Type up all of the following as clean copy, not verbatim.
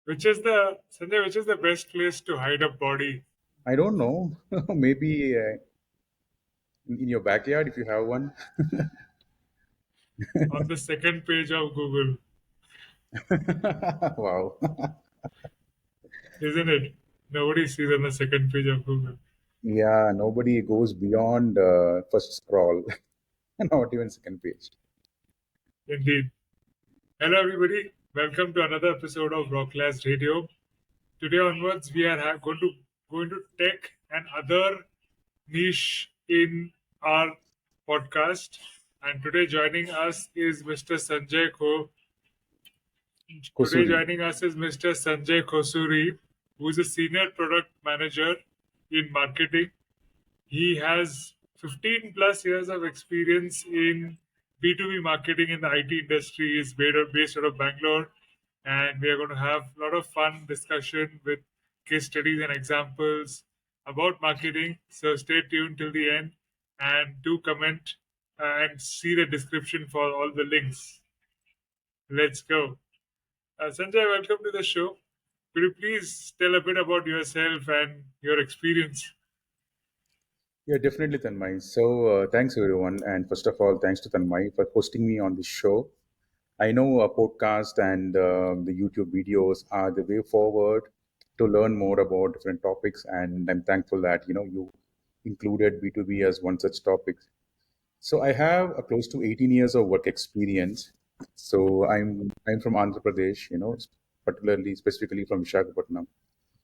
Which is the Sanjay? Which is the best place to hide a body? I don't know. Maybe in your backyard if you have one. On the second page of Google, Wow. isn't it? Nobody sees on the second page of Google. Yeah, nobody goes beyond first scroll, not even second page. Indeed. Hello, everybody. Welcome to another episode of Rocklaz Radio. Today onwards, we are going to tech and other niche in our podcast. And today Kosuri. joining us is Mr. Sanjay Kosuri, who is a senior product manager in marketing. He has 15 plus years of experience in B2B marketing in the IT industry. He's based out of Bangalore, and we are going to have a lot of fun discussion with case studies and examples about marketing. So stay tuned till the end and do comment and see the description for all the links. Let's go. Sanjay, welcome to the show. Could you please tell a bit about yourself and your experience? Yeah, definitely, Tanmay. So, thanks everyone. And first of all, thanks to Tanmay for hosting me on this show. I know a podcast and the YouTube videos are the way forward to learn more about different topics. And I'm thankful that, you included B2B as one such topic. So I have a close to 18 years of work experience. So I'm from Andhra Pradesh, particularly specifically from Visakhapatnam.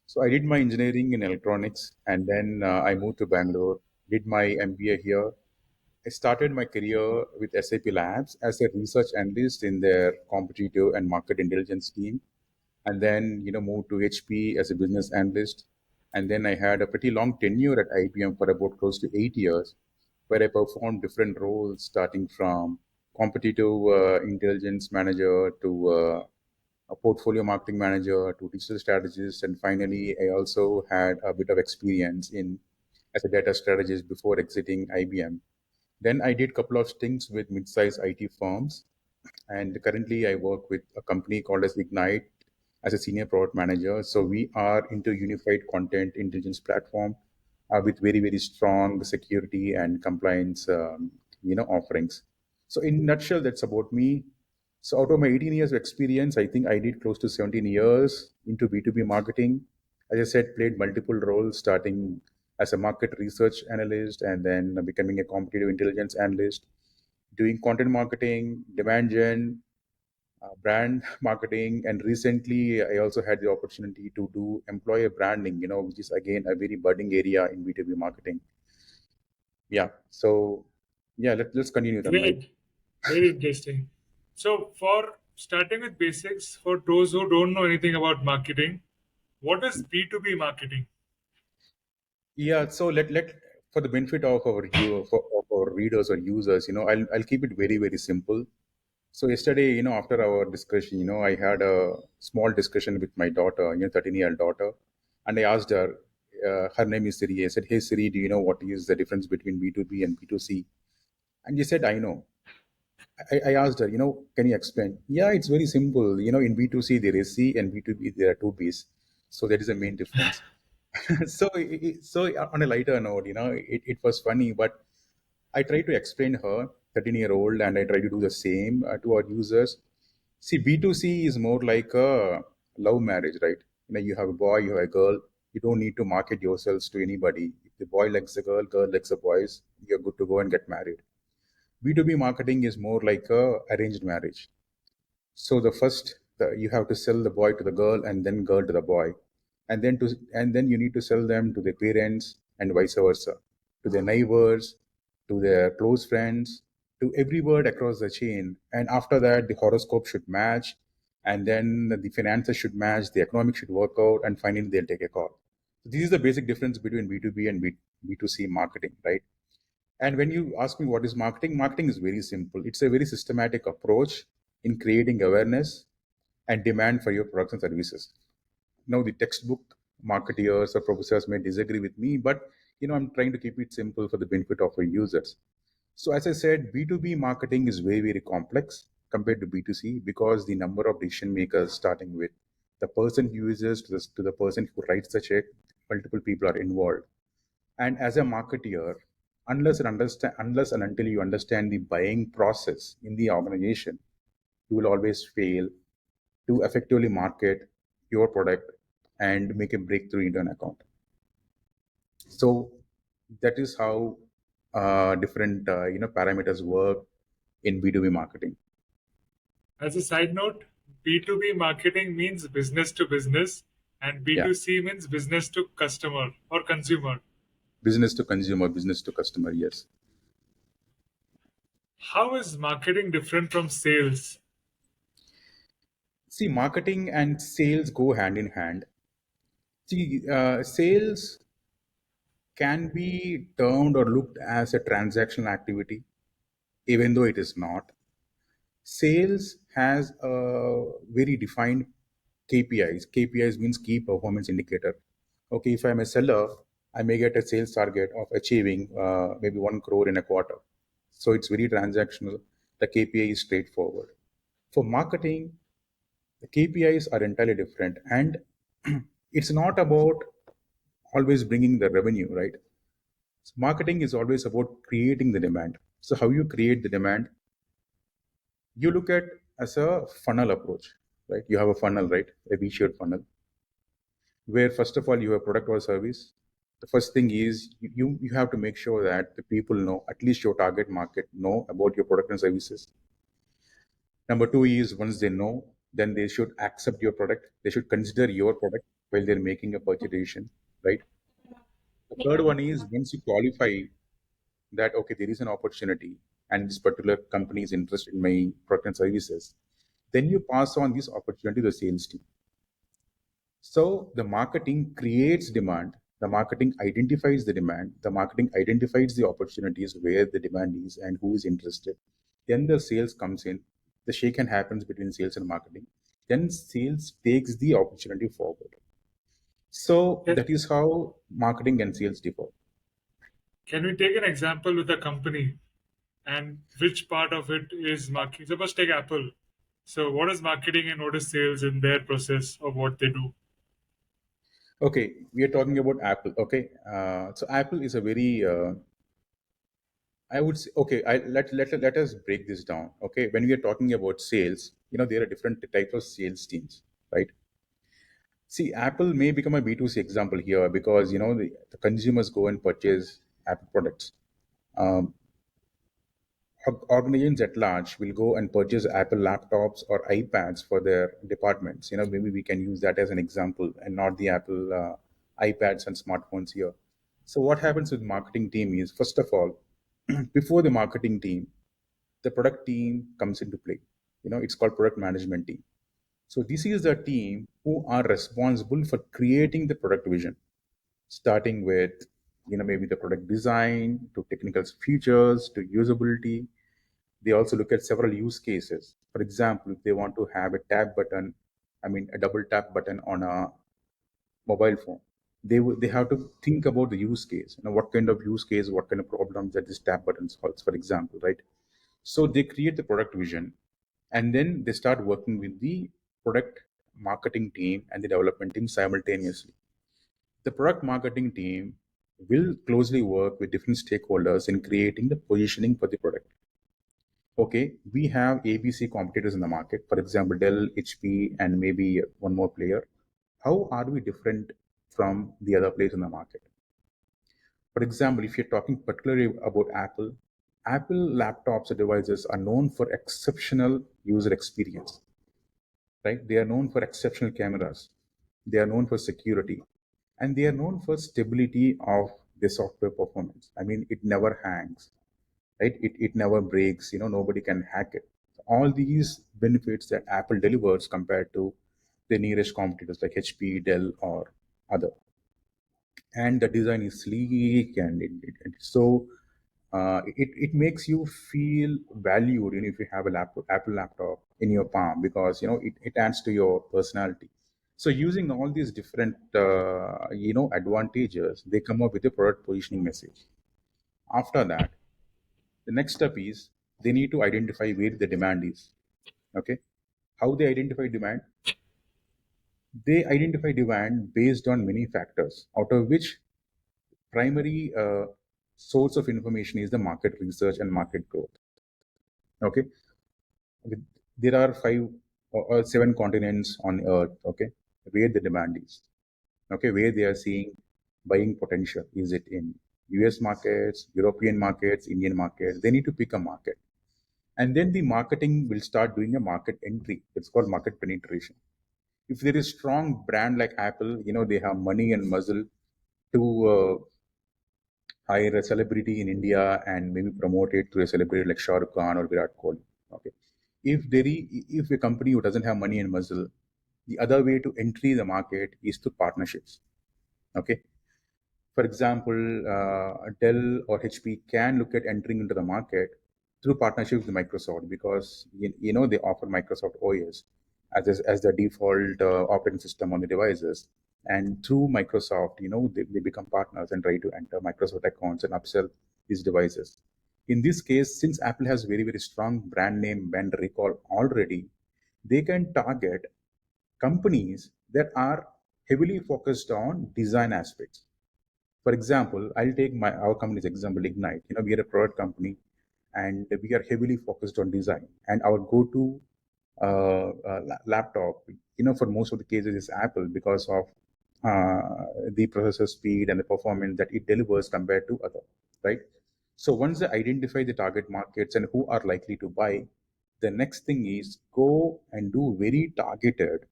So I did my engineering in electronics, and then I moved to Bangalore, did my MBA here. I started my career with SAP Labs as a research analyst in their competitive and market intelligence team, and then moved to HP as a business analyst, and then I had a pretty long tenure at IBM for about close to 8 years, where I performed different roles, starting from competitive intelligence manager to a portfolio marketing manager to digital strategist, and finally I also had a bit of experience in as a data strategist before exiting IBM. Then I did a couple of stints with mid-sized IT firms, and currently I work with a company called as Ignite as a senior product manager. So we are into unified content intelligence platform with very strong security and compliance offerings. So in nutshell, that's about me. So out of my 18 years of experience, I think I did close to 17 years into B2B marketing. As I said, played multiple roles, starting as a market research analyst and then becoming a competitive intelligence analyst, doing content marketing, demand gen, brand marketing, and recently I also had the opportunity to do employer branding, which is again a very budding area in B2B marketing. Yeah. So yeah, let's continue then, Mike. Great. Very interesting. So, for starting with basics, for those who don't know anything about marketing, what is B2B marketing? Yeah. So let for the benefit of of our readers or users, I'll keep it very simple. So yesterday, after our discussion, I had a small discussion with my daughter, 13-year-old daughter, and I asked her, her name is Siri. I said, "Hey Siri, do you know what is the difference between B2B and B2C?" And she said, "I know." I asked her, can you explain? Yeah, it's very simple. In B2C there is C, and B2B there are two B's. So that is the main difference. So on a lighter note, it was funny, but I try to explain her, 13-year-old, and I try to do the same to our users. See, B2C is more like a love marriage, right? You have a boy, you have a girl. You don't need to market yourselves to anybody. If the boy likes the girl likes the boys, you're good to go and get married. B2B marketing is more like a arranged marriage. So you have to sell the boy to the girl and then girl to the boy, and then you need to sell them to their parents and vice versa, to their neighbors, to their close friends, to everywhere across the chain. And after that, the horoscope should match, and then the finances should match, the economics should work out, and finally they'll take a call. So this is the basic difference between B2B and B2C marketing, right? And when you ask me what is marketing, marketing is very simple. It's a very systematic approach in creating awareness and demand for your products and services. Now, the textbook marketeers or professors may disagree with me, but I'm trying to keep it simple for the benefit of our users. So, as I said, B2B marketing is very complex compared to B2C because the number of decision makers starting with the person who uses to the person who writes the check, multiple people are involved. And as a marketeer, unless and until you understand the buying process in the organization, you will always fail to effectively market your product and make a breakthrough into an account. So that is how different parameters work in B2B marketing. As a side note, B2B marketing means business to business, and Yeah, B2C means business to customer or consumer. business to consumer, business to customer. Yes. How is marketing different from sales? See, marketing and sales go hand in hand. See, sales can be termed or looked as a transactional activity, even though it is not. Sales has a very defined KPIs. KPIs means key performance indicator. Okay, if I'm a seller, I may get a sales target of achieving maybe 1 crore in a quarter. So it's very transactional. The KPI is straightforward. For marketing, the KPIs are entirely different, and it's not about always bringing the revenue, right? So marketing is always about creating the demand. So how you create the demand, you look at as a funnel approach, right? You have a funnel, right? A V-shaped funnel, where first of all you have product or service. The first thing is you have to make sure that the people know, at least your target market know about your product and services. Number two is once they know, then they should accept your product. They should consider your product while they're making a purchase decision, right? The third one is once you qualify that okay, there is an opportunity and this particular company is interested in my product and services, then you pass on this opportunity to the sales team. So the marketing creates demand. The marketing identifies the demand. The marketing identifies the opportunities where the demand is and who is interested. Then the sales comes in. The shake hand happens between sales and marketing. Then sales takes the opportunity forward. So Can, that is how marketing and sales differ. can we take an example with a company and which part of it is marketing? Suppose take Apple. So, what is marketing and what is sales in their process of what they do? Okay, we are talking about Apple. Okay, so Apple is a very I would say, okay, let us break this down. Okay, when we are talking about sales, there are different types of sales teams, right? See, Apple may become a B2C example here because, the consumers go and purchase Apple products. Um, Organizations at large will go and purchase Apple laptops or iPads for their departments. Maybe we can use that as an example and not the Apple iPads and smartphones here. So what happens with marketing team is, first of all, before the marketing team, the product team comes into play. It's called product management team. So this is the team who are responsible for creating the product vision, starting with maybe the product design to technical features to usability. They also look at several use cases. For example, if they want to have a tap button, a double tap button on a mobile phone, they have to think about the use case. What kind of use case, what kind of problems that this tap button solves, for example, right? So they create the product vision, and then they start working with the product marketing team and the development team simultaneously. The product marketing team will closely work with different stakeholders in creating the positioning for the product. Okay, we have ABC competitors in the market, for example, Dell, HP, and maybe one more player. How are we different from the other players in the market? For example, if you're talking particularly about Apple, Apple laptops or devices are known for exceptional user experience, right? They are known for exceptional cameras, they are known for security, and they are known for stability of the software performance. It never hangs, right? It never breaks, nobody can hack it. All these benefits that Apple delivers compared to the nearest competitors like HP, Dell, or other. And the design is sleek and it makes you feel valued, if you have a Apple laptop in your palm, because it adds to your personality. So using all these different advantages, they come up with a product positioning message. After that, the next step is they need to identify where the demand is. Okay, how they identify demand? They identify demand based on many factors, out of which primary source of information is the market research and market growth. Okay, With- there are five or seven continents on Earth. Okay, where the demand is. Okay, where they are seeing buying potential. Is it in US markets, European markets, Indian markets? They need to pick a market. And then the marketing will start doing a market entry. It's called market penetration. If there is strong brand like Apple, they have money and muscle to hire a celebrity in India and maybe promote it to a celebrity like Shah Rukh Khan or Virat Kohli. Okay. If a company who doesn't have money and muscle, the other way to entry the market is through partnerships. Okay. For example, Dell or HP can look at entering into the market through partnership with Microsoft because they offer Microsoft OS as the default operating system on the devices, and through Microsoft, they become partners and try to enter Microsoft accounts and upsell these devices. In this case, since Apple has very very strong brand name and recall already, they can target companies that are heavily focused on design aspects. For example, I'll take our company's example, Ignite. We are a product company, and we are heavily focused on design. And our go-to laptop, for most of the cases, is Apple because of the processor speed and the performance that it delivers compared to other, right? So once they identify the target markets and who are likely to buy, the next thing is go and do very targeted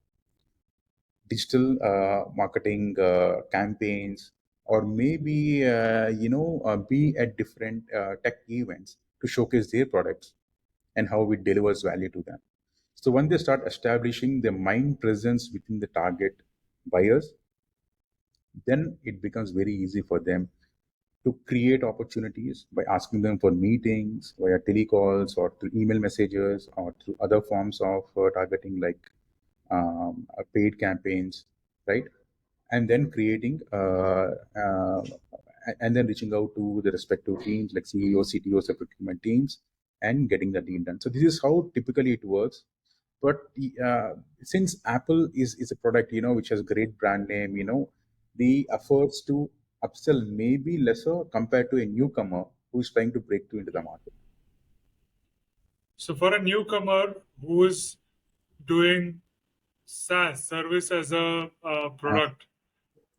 digital marketing campaigns, or maybe be at different tech events to showcase their products and how it delivers value to them. So when they start establishing their mind presence within the target buyers, then it becomes very easy for them to create opportunities by asking them for meetings via telecalls or through email messages or through other forms of targeting like paid campaigns, right? And then creating and then reaching out to the respective teams like CEOs, CTOs of procurement teams and getting the deal done. So this is how typically it works. But since Apple is a product which has great brand name, the efforts to upsell may be lesser compared to a newcomer who's trying to break through into the market. So for a newcomer who is doing SaaS, service as a Uh, product,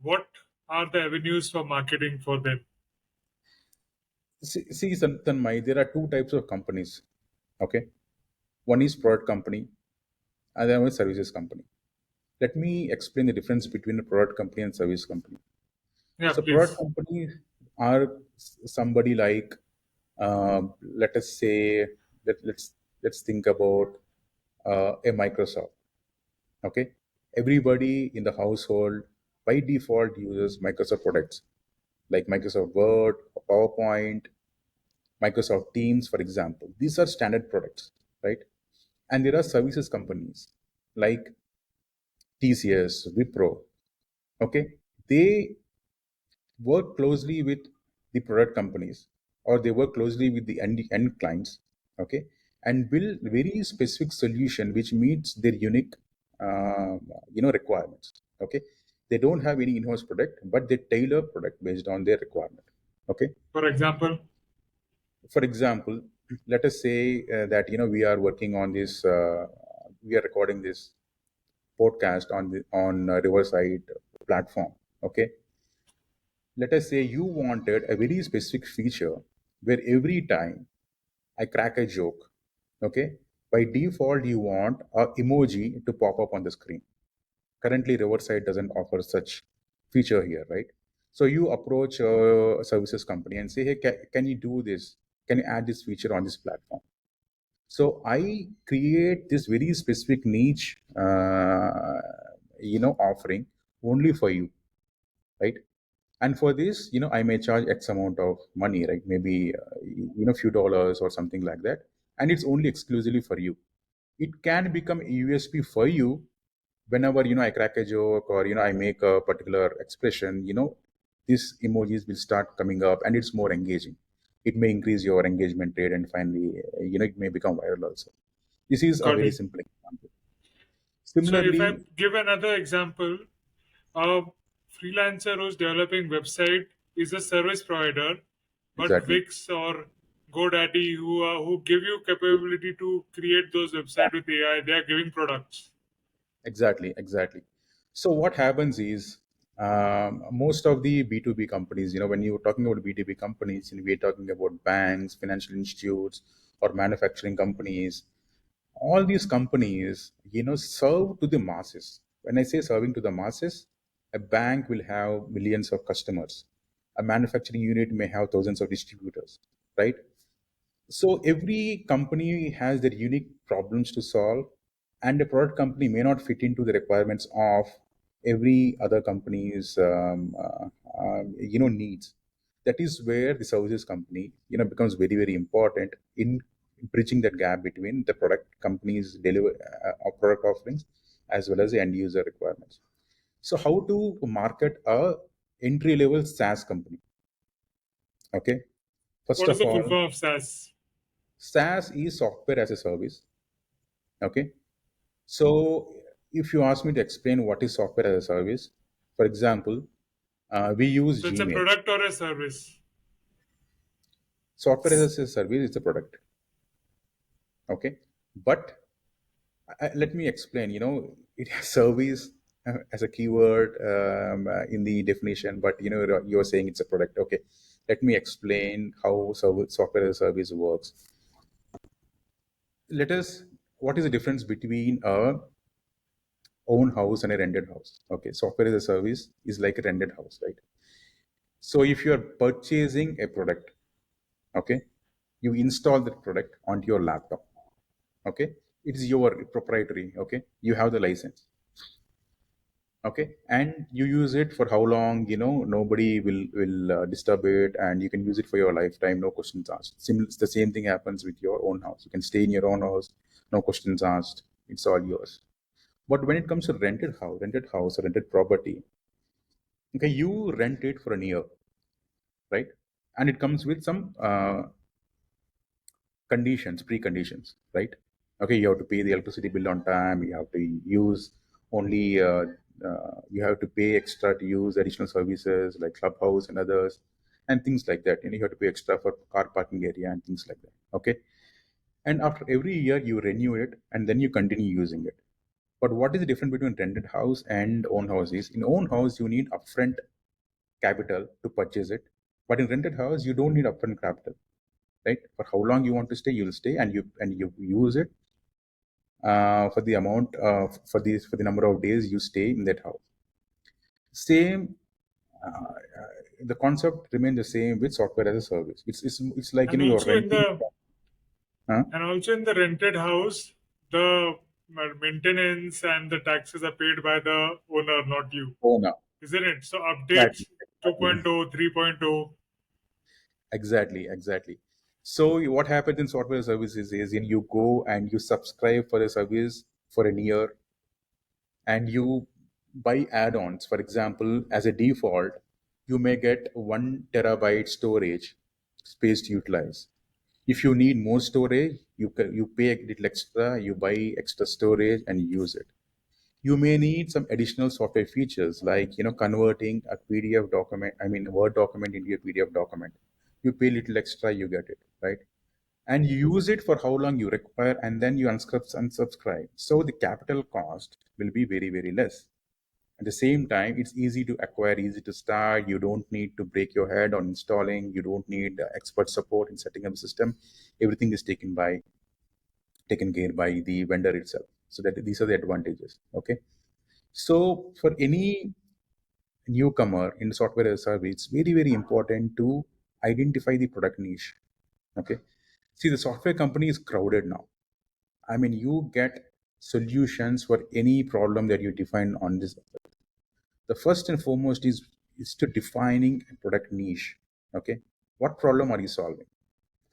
what are the avenues for marketing for them? see, Tanmay, there are two types of companies. Okay, one is product company, and then one is services company. Let me explain the difference between a product company and service company. Yeah, So, product please. companies are somebody like, let us say, let's think about a Microsoft. Okay, everybody in the household by default uses Microsoft products like Microsoft Word, PowerPoint, Microsoft Teams, for example. These are standard products, right? And there are services companies like TCS, Wipro. Okay, they work closely with the product companies, or they work closely with the end clients. Okay, and build very specific solution which meets their unique uh, requirements. Okay, they don't have any in-house product, but they tailor product based on their requirement. Okay, For example, for example, let us say that we are working on this we are recording this podcast on Riverside platform. Okay, let us say you wanted a very specific feature where every time I crack a joke, okay, by default you want a emoji to pop up on the screen. Currently, Riverside doesn't offer such feature here, right? So you approach a services company and say, hey, can you do this? Can you add this feature on this platform? So I create this very specific niche, offering only for you, right? And for this, I may charge X amount of money, right? Maybe few dollars or something like that, and it's only exclusively for you. It can become a USP for you whenever I crack a joke or I make a particular expression. These emojis will start coming up, and it's more engaging. It may increase your engagement rate, and finally, it may become viral also. This is a got very it. simple example. So if I Similarly, give another example, a freelancer who's developing website is a service provider, but exactly, Wix or GoDaddy, who give you capability to create those websites with AI, they are giving products. exactly. So what happens is most of the B2B companies, when you're talking about B2B companies, and we're talking about banks, financial institutes, or manufacturing companies, all these companies, serve to the masses. When I say serving to the masses, a bank will have millions of customers. A manufacturing unit may have thousands of distributors, right? So every company has their unique problems to solve, and a product company may not fit into the requirements of every other company's needs. That is where the services company becomes very very important in bridging that gap between the product companies deliver product offerings as well as the end user requirements. So how to market a entry level SaaS company? Okay, first What is of the full all, form of SaaS? SaaS is software as a service. Okay. So if you ask me to explain what is software as a service, for example, we use So it's a Gmail. product or a service. Software as a service is a product. Okay. But let me explain. It has service as a keyword in the definition, but you're saying it's a product. Okay. Let me explain how software as a service works. Let us. What is the difference between a own house and a rented house? Okay, software as a service is like a rented house, right? So if you are purchasing a product, okay, you install that product onto your laptop, okay, it's your proprietary, okay, you have the license, okay, and you use it for how long? Nobody will disturb it, and you can use it for your lifetime, no questions asked. The same thing happens with your own house. You can stay in your own house, no questions asked. It's all yours. But when it comes to rented house or rented property, okay, you rent it for a year, right? And it comes with some preconditions, right? Okay, you have to pay the electricity bill on time. You have to use only, you have to pay extra to use additional services like Clubhouse and others, and things like that. And you have to pay extra for car parking area and things like that. Okay. And after every year, you renew it and then you continue using it. But what is the difference between rented house and own house is in own house, you need upfront capital to purchase it. But in rented house, you don't need upfront capital, right? For how long you want to stay, you'll stay, and you use it for the amount for the number of days you stay in that house. Same, the concept remains the same with software as a service. It's like And you're also in renting. the Huh? rented house, the maintenance and the taxes are paid by the owner, not you, Oh no, isn't it? So exactly, updates exactly. 2.0, 3.0. Exactly. So what happens in software services is in you go and you subscribe for a service for a year and you buy add-ons. For example, as a default, you may get 1 terabyte storage space to utilize. If you need more storage, you pay a little extra, you buy extra storage and use it. You may need some additional software features like converting a PDF document, I mean Word document into a PDF document. You pay a little extra, you get it, right? And you use it for how long you require, and then you unsubscribe. So the capital cost will be very very less. At the same time, it's easy to acquire, easy to start. You don't need to break your head on installing. You don't need expert support in setting up the system. Everything is taken care by the vendor itself. So that these are the advantages. Okay. So for any newcomer in software as a service, it's very, very important to identify the product niche. Okay. See, the software company is crowded now. I mean, you get solutions for any problem that you define on this. The first and foremost is to defining a product niche. Okay. What problem are you solving?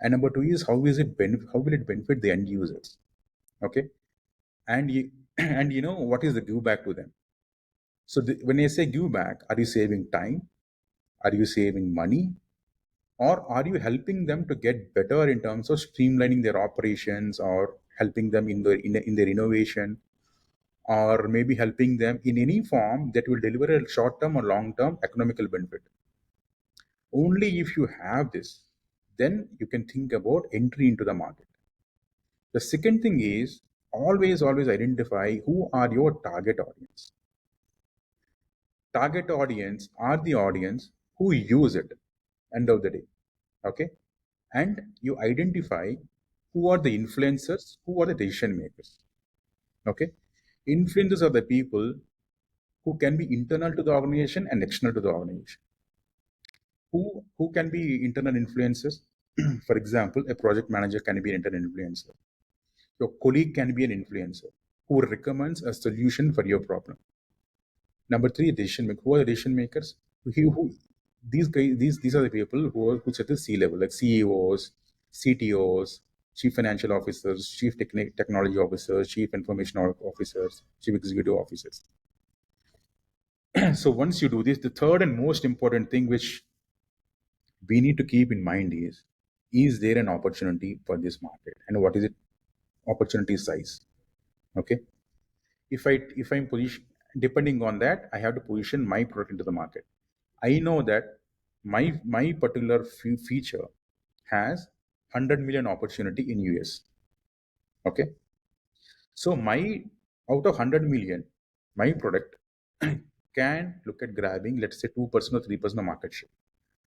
And number two is how will it benefit the end users? Okay. And you and what is the give back to them? So when I say give back, are you saving time? Are you saving money? Or are you helping them to get better in terms of streamlining their operations or helping them in their innovation? or maybe helping them in any form that will deliver a short term or long term economical benefit. Only if you have this, then you can think about entry into the market. The second thing is always identify who are your target audience. Target audience are the audience who use it, end of the day. Okay. And you identify who are the influencers, who are the decision makers. Okay. Influencers are the people who can be internal to the organization and external to the organization. Who can be internal influencers? For example, a project manager can be an internal influencer. Your colleague can be an influencer who recommends a solution for your problem. Number three, decision maker. Who are the decision makers? These guys, these are the people who set the C level, like CEOs, CTOs, chief financial officers, chief technology officers, chief information officers, chief executive officers. So once you do this, the third and most important thing which we need to keep in mind is there an opportunity for this market, and what is it? Opportunity size. Okay. If I'm position, depending on that, I have to position my product into the market. I know that my particular feature has 100 million opportunity in US. Okay. So my out of 100 million, my product can look at grabbing, let's say, 2% or 3% of market share.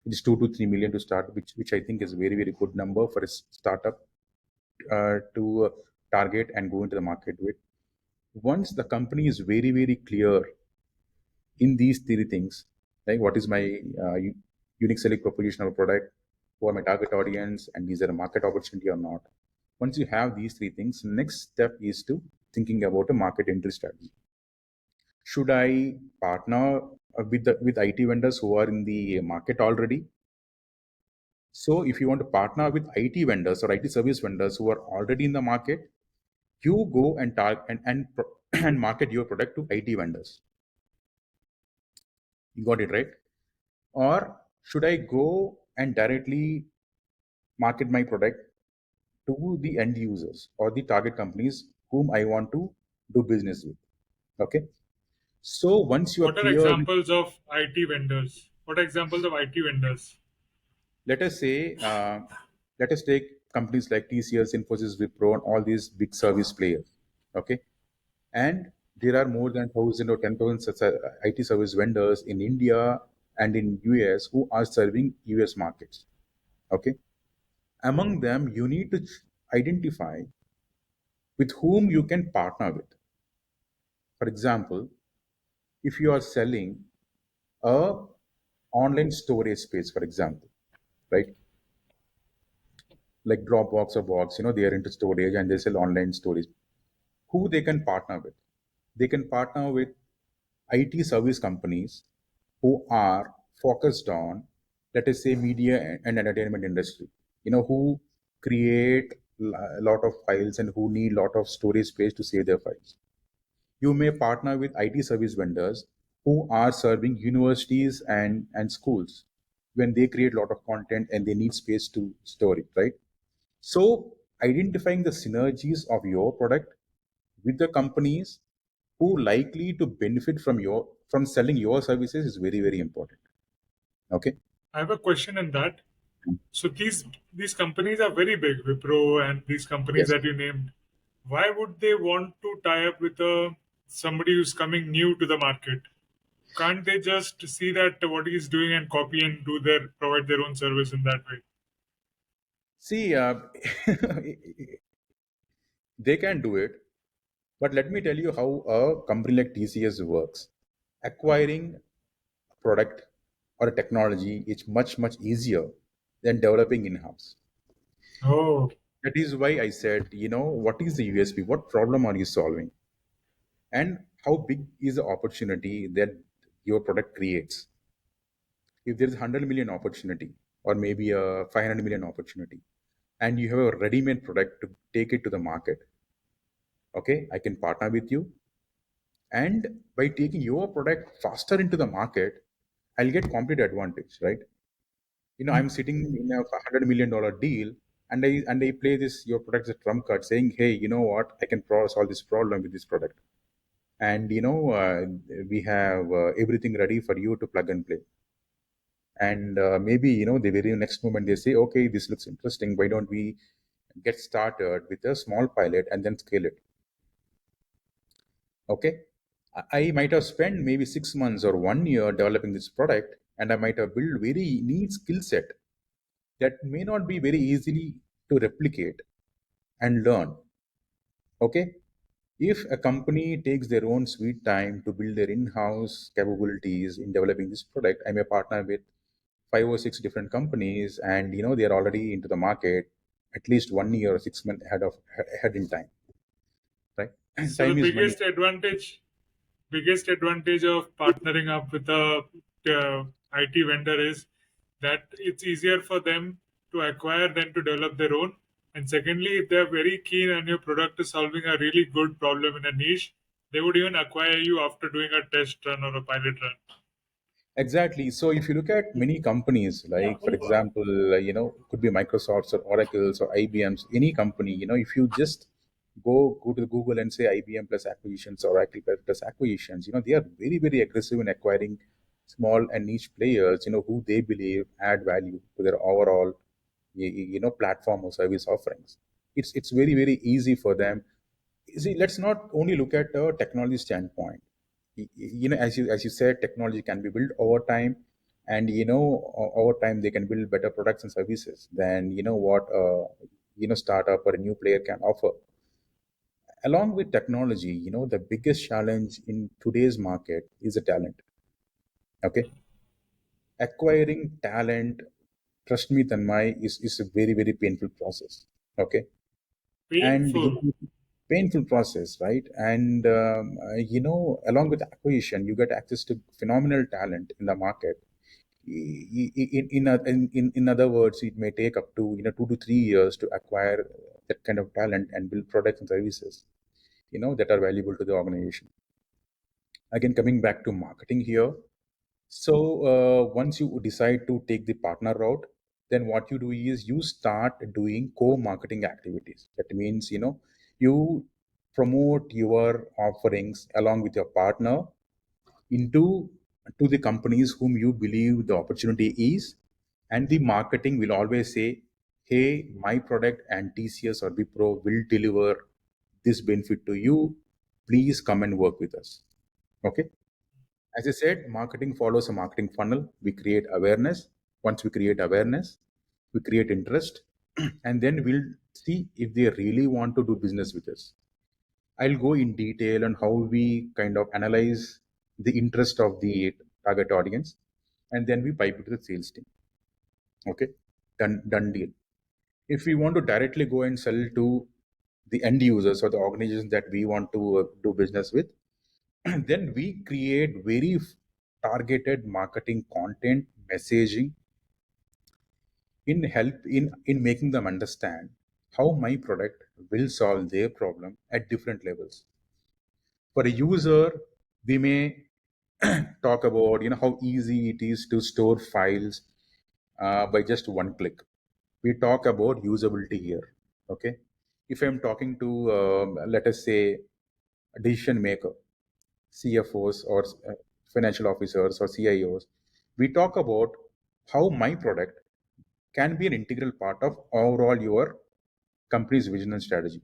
It is 2 to 3 million to start, which I think is very good number for a startup to target and go into the market with. Once the company is very clear in these three things, like what is my unique selling proposition of a product, who are my target audience, and is there a market opportunity or not. Once you have these three things, next step is to thinking about a market entry strategy. Should I partner with IT vendors who are in the market already? So if you want to partner with IT vendors or IT service vendors who are already in the market, you go and target and market your product to IT vendors. You got it right? Or should I go and directly market my product to the end users or the target companies whom I want to do business with? Okay. So once you are What are clear with, examples of IT vendors? What are examples of IT vendors? let us say, let us take companies like TCS, Infosys, Wipro, and all these big service players. Okay. And there are more than 1,000 or 10,000 such IT service vendors in India and in US who are serving US markets. Okay. Among them, you need to identify with whom you can partner with. For example, if you are selling a online storage space, for example, right? Like Dropbox or Box, they are into storage and they sell online storage. Who they can partner with? They can partner with IT service companies who are focused on, let us say, media and entertainment industry. Who create a lot of files and who need a lot of storage space to save their files. You may partner with IT service vendors who are serving universities and schools when they create a lot of content and they need space to store it, right? So identifying the synergies of your product with the companies who likely to benefit from selling your services is very important. Okay. I have a question in that. So these companies are very big, Wipro and these companies Yes. that you named. Why would they want to tie up with somebody who's coming new to the market? Can't they just see that what he's doing and copy and provide their own service in that way? See, they can do it, but let me tell you how a company like TCS works. Acquiring a product or a technology is much easier than developing in-house. Oh, That is why I said, what is the USP? What problem are you solving? And how big is the opportunity that your product creates? If there is 100 million opportunity or maybe a 500 million opportunity, and you have a ready-made product to take it to the market, okay, I can partner with you. And by taking your product faster into the market, I'll get complete advantage, right? I'm sitting in a $100 million deal, and I play this your product as a trump card, saying, hey, you know what? I can solve this problem with this product. and we have everything ready for you to plug and play. And maybe the very next moment they say, okay, this looks interesting, why don't we get started with a small pilot and then scale it. Okay, I might have spent maybe 6 months or 1 year developing this product, and I might have built very neat skill set that may not be very easily to replicate and learn. Okay, if a company takes their own sweet time to build their in-house capabilities in developing this product, I may partner with 5 or 6 different companies, and they are already into the market at least 1 year or 6 months ahead in time, right? So the Time is money. biggest advantage of partnering up with a IT vendor is that it's easier for them to acquire than to develop their own. And secondly, if they're very keen and your product is solving a really good problem in a niche, they would even acquire you after doing a test run or a pilot run. Exactly. So if you look at many companies, like for example, could be Microsofts or Oracles or IBMs, any company, if you just go to Google and say IBM plus acquisitions or Oracle plus acquisitions, they are very, very aggressive in acquiring small and niche players, who they believe add value to their overall, platform or service offerings. It's very, very easy for them. See, let's not only look at a technology standpoint. As you said, technology can be built over time, and over time they can build better products and services than what startup or a new player can offer. Along with technology, the biggest challenge in today's market is the talent. Okay, acquiring talent, trust me, Tanmay, is a very, very painful process. Okay, and Painful. painful process, right? And along with acquisition, you get access to phenomenal talent in the market. In other words, it may take up to 2 to 3 years to acquire that kind of talent and build products and services that are valuable to the organization. Again, coming back to marketing here. So once you decide to take the partner route, then what you do is you start doing co-marketing activities. That means you promote your offerings along with your partner into to the companies whom you believe the opportunity is, and the marketing will always say, "Hey, my product and TCS or Wipro will deliver this benefit to you. Please come and work with us." Okay, as I said, marketing follows a marketing funnel. We create awareness. Once we create awareness, we create interest, and then we'll see if they really want to do business with us. I'll go in detail on how we kind of analyze the interest of the target audience, and then we pipe it to the sales team. Okay, done deal. If we want to directly go and sell to the end users or the organizations that we want to do business with, then we create very targeted marketing content messaging in making them understand how my product will solve their problem at different levels. For a user, we may talk about how easy it is to store files by just one click. We talk about usability here. Okay, if I'm talking to let us say a decision maker, CFOs or financial officers or CIOs, we talk about how my product can be an integral part of overall your company's vision and strategy.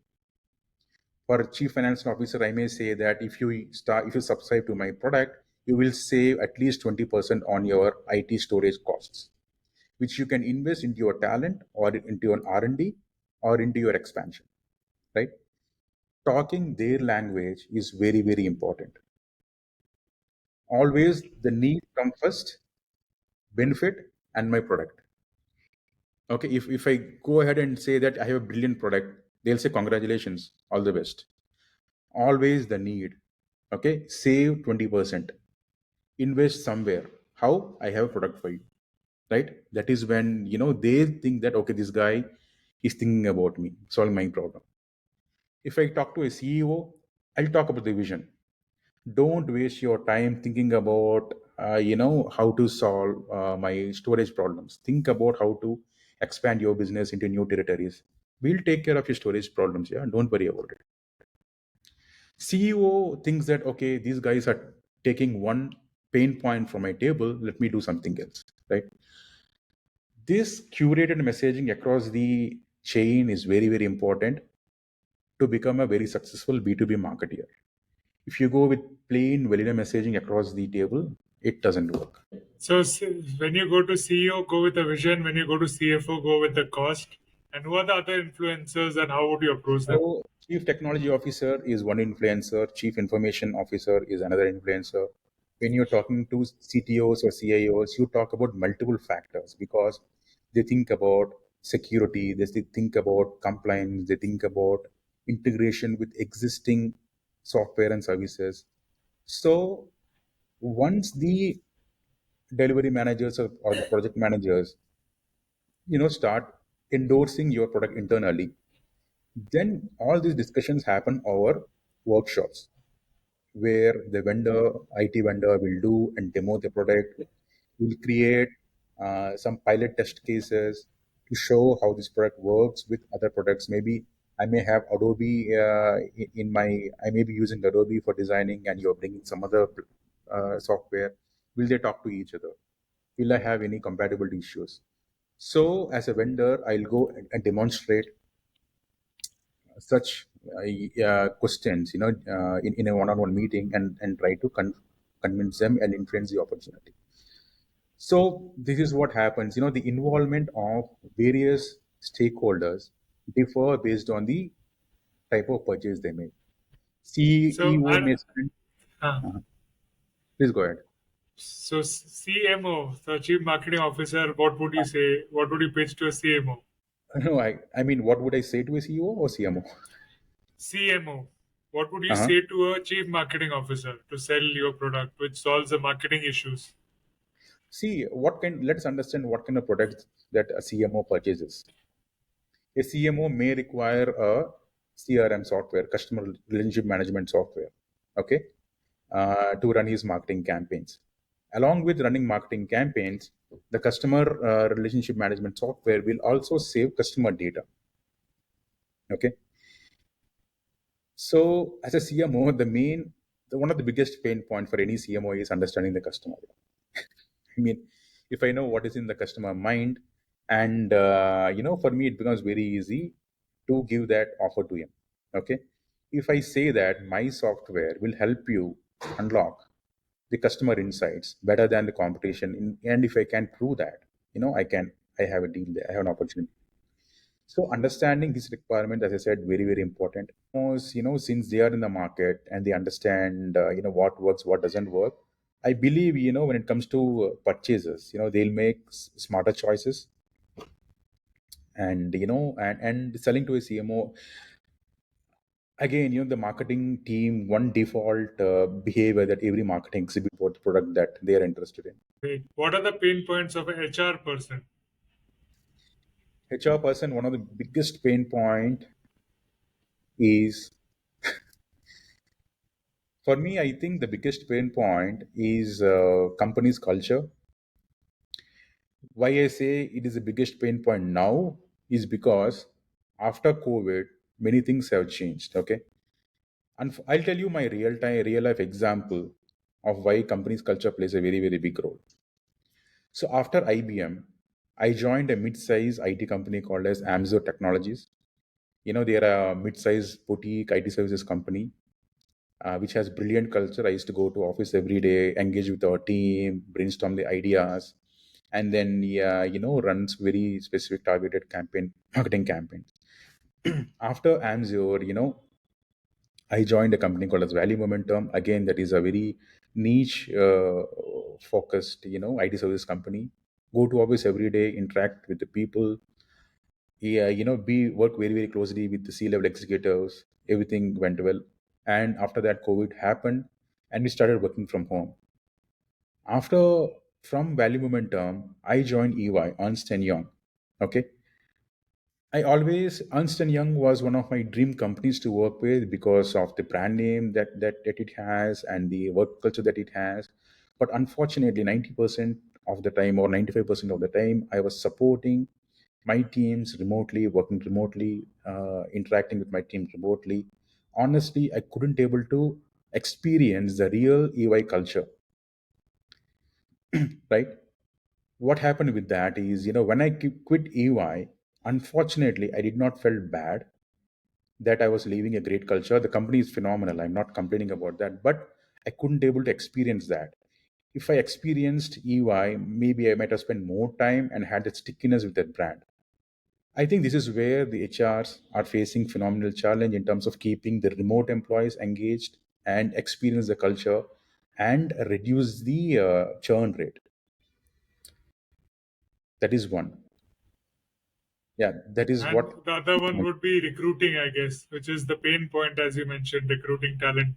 For chief financial officer, I may say that if you subscribe to my product, you will save at least 20% on your IT storage costs, which you can invest into your talent or into your R&D or into your expansion, right? Talking their language is very, very important. Always the need come first, benefit, and my product. Okay, if I go ahead and say that I have a brilliant product, they'll say congratulations, all the best. Always the need. Okay, save 20%, invest somewhere. How? I have a product for you, right? That is when they think that, okay, this guy is thinking about me, solving my problem. If I talk to a CEO, I'll talk about the vision. Don't waste your time thinking about how to solve my storage problems. Think about how to expand your business into new territories. We'll take care of your storage problems. Yeah, don't worry about it. CEO thinks that, okay, these guys are taking one pain point from my table, let me do something else, right? This curated messaging across the chain is very, very important to become a very successful B2B marketer. If you go with plain vanilla messaging across the table, it doesn't work. So when you go to CEO, go with the vision. When you go to CFO, go with the cost. And who are the other influencers and how would you approach them? So, chief technology officer is one influencer, chief information officer is another influencer. When you're talking to CTOs or CIOs, you talk about multiple factors because they think about security, they think about compliance, they think about integration with existing software and services. So, once the delivery managers or the project managers, start endorsing your product internally, then all these discussions happen over workshops where the IT vendor will do and demo the product, will create some pilot test cases to show how this product works with other products. Maybe I may have Adobe I may be using Adobe for designing and you're bringing some other software. Will they talk to each other? Will I have any compatibility issues? So as a vendor, I'll go and demonstrate such questions, in a one-on-one meeting and try to convince them and influence the opportunity. So this is what happens. The involvement of various stakeholders differ based on the type of purchase they make. So, CEO may spend. uh, uh Please go ahead. so CMO, the Chief Marketing Officer, what would you say? What would you pitch to a CMO? No, I mean, what would I say to a CEO or CMO? CMO, what would you Uh-huh. say to a Chief Marketing Officer to sell your product, which solves the marketing issues? Let's understand what kind of products that a CMO purchases. A CMO may require a CRM software, customer relationship management software, okay, to run his marketing campaigns. Along with running marketing campaigns, the customer relationship management software will also save customer data. Okay, so as a CMO, one of the biggest pain point for any CMO is understanding the customer. I mean, if I know what is in the customer mind, and for me, it becomes very easy to give that offer to him. Okay, if I say that my software will help you unlock the customer insights better than the competition, and if I can prove that, I have a deal there, I have an opportunity. So understanding this requirement, as I said, very, very important. Since they are in the market and they understand, what works, what doesn't work. I believe, when it comes to purchases, they'll make smarter choices, and selling to a CMO. Again, the marketing team, one default behavior that every marketing exhibit about the product that they are interested in. Wait, what are the pain points of an HR person? HR person, one of the biggest pain point is, for me, I think the biggest pain point is company's culture. Why I say it is the biggest pain point now is because after COVID, many things have changed. Okay, and I'll tell you my real life example of why company's culture plays a very, very big role. So after IBM, I joined a mid-size IT company called as Amazon Technologies. They are a mid-size boutique IT services company, which has brilliant culture. I used to go to office every day, engage with our team, brainstorm the ideas, and then yeah, runs very specific targeted marketing campaigns. After Amzor, I joined a company called as Value Momentum. Again, that is a very niche focused, IT service company. Go to office every day, interact with the people. Yeah, be work very, very closely with the C-level executives. Everything went well. And after that, COVID happened, and we started working from home. After from Value Momentum, I joined EY, Ernst and Young. Okay, Ernst and Young was one of my dream companies to work with because of the brand name that it has and the work culture that it has. But unfortunately, 90% of the time or 95% of the time, I was supporting my teams remotely, working remotely, interacting with my teams remotely. honestly, I couldn't able to experience the real EY culture, right? What happened with that is, when I quit EY, unfortunately, I did not felt bad that I was leaving a great culture. The company is phenomenal. I'm not complaining about that, but I couldn't able to experience that. If I experienced EY, maybe I might have spent more time and had that stickiness with that brand. I think this is where the HRs are facing phenomenal challenge in terms of keeping the remote employees engaged and experience the culture and reduce the churn rate. That is one. Yeah, that is And what. the other one would be recruiting, I guess, which is the pain point, as you mentioned, recruiting talent.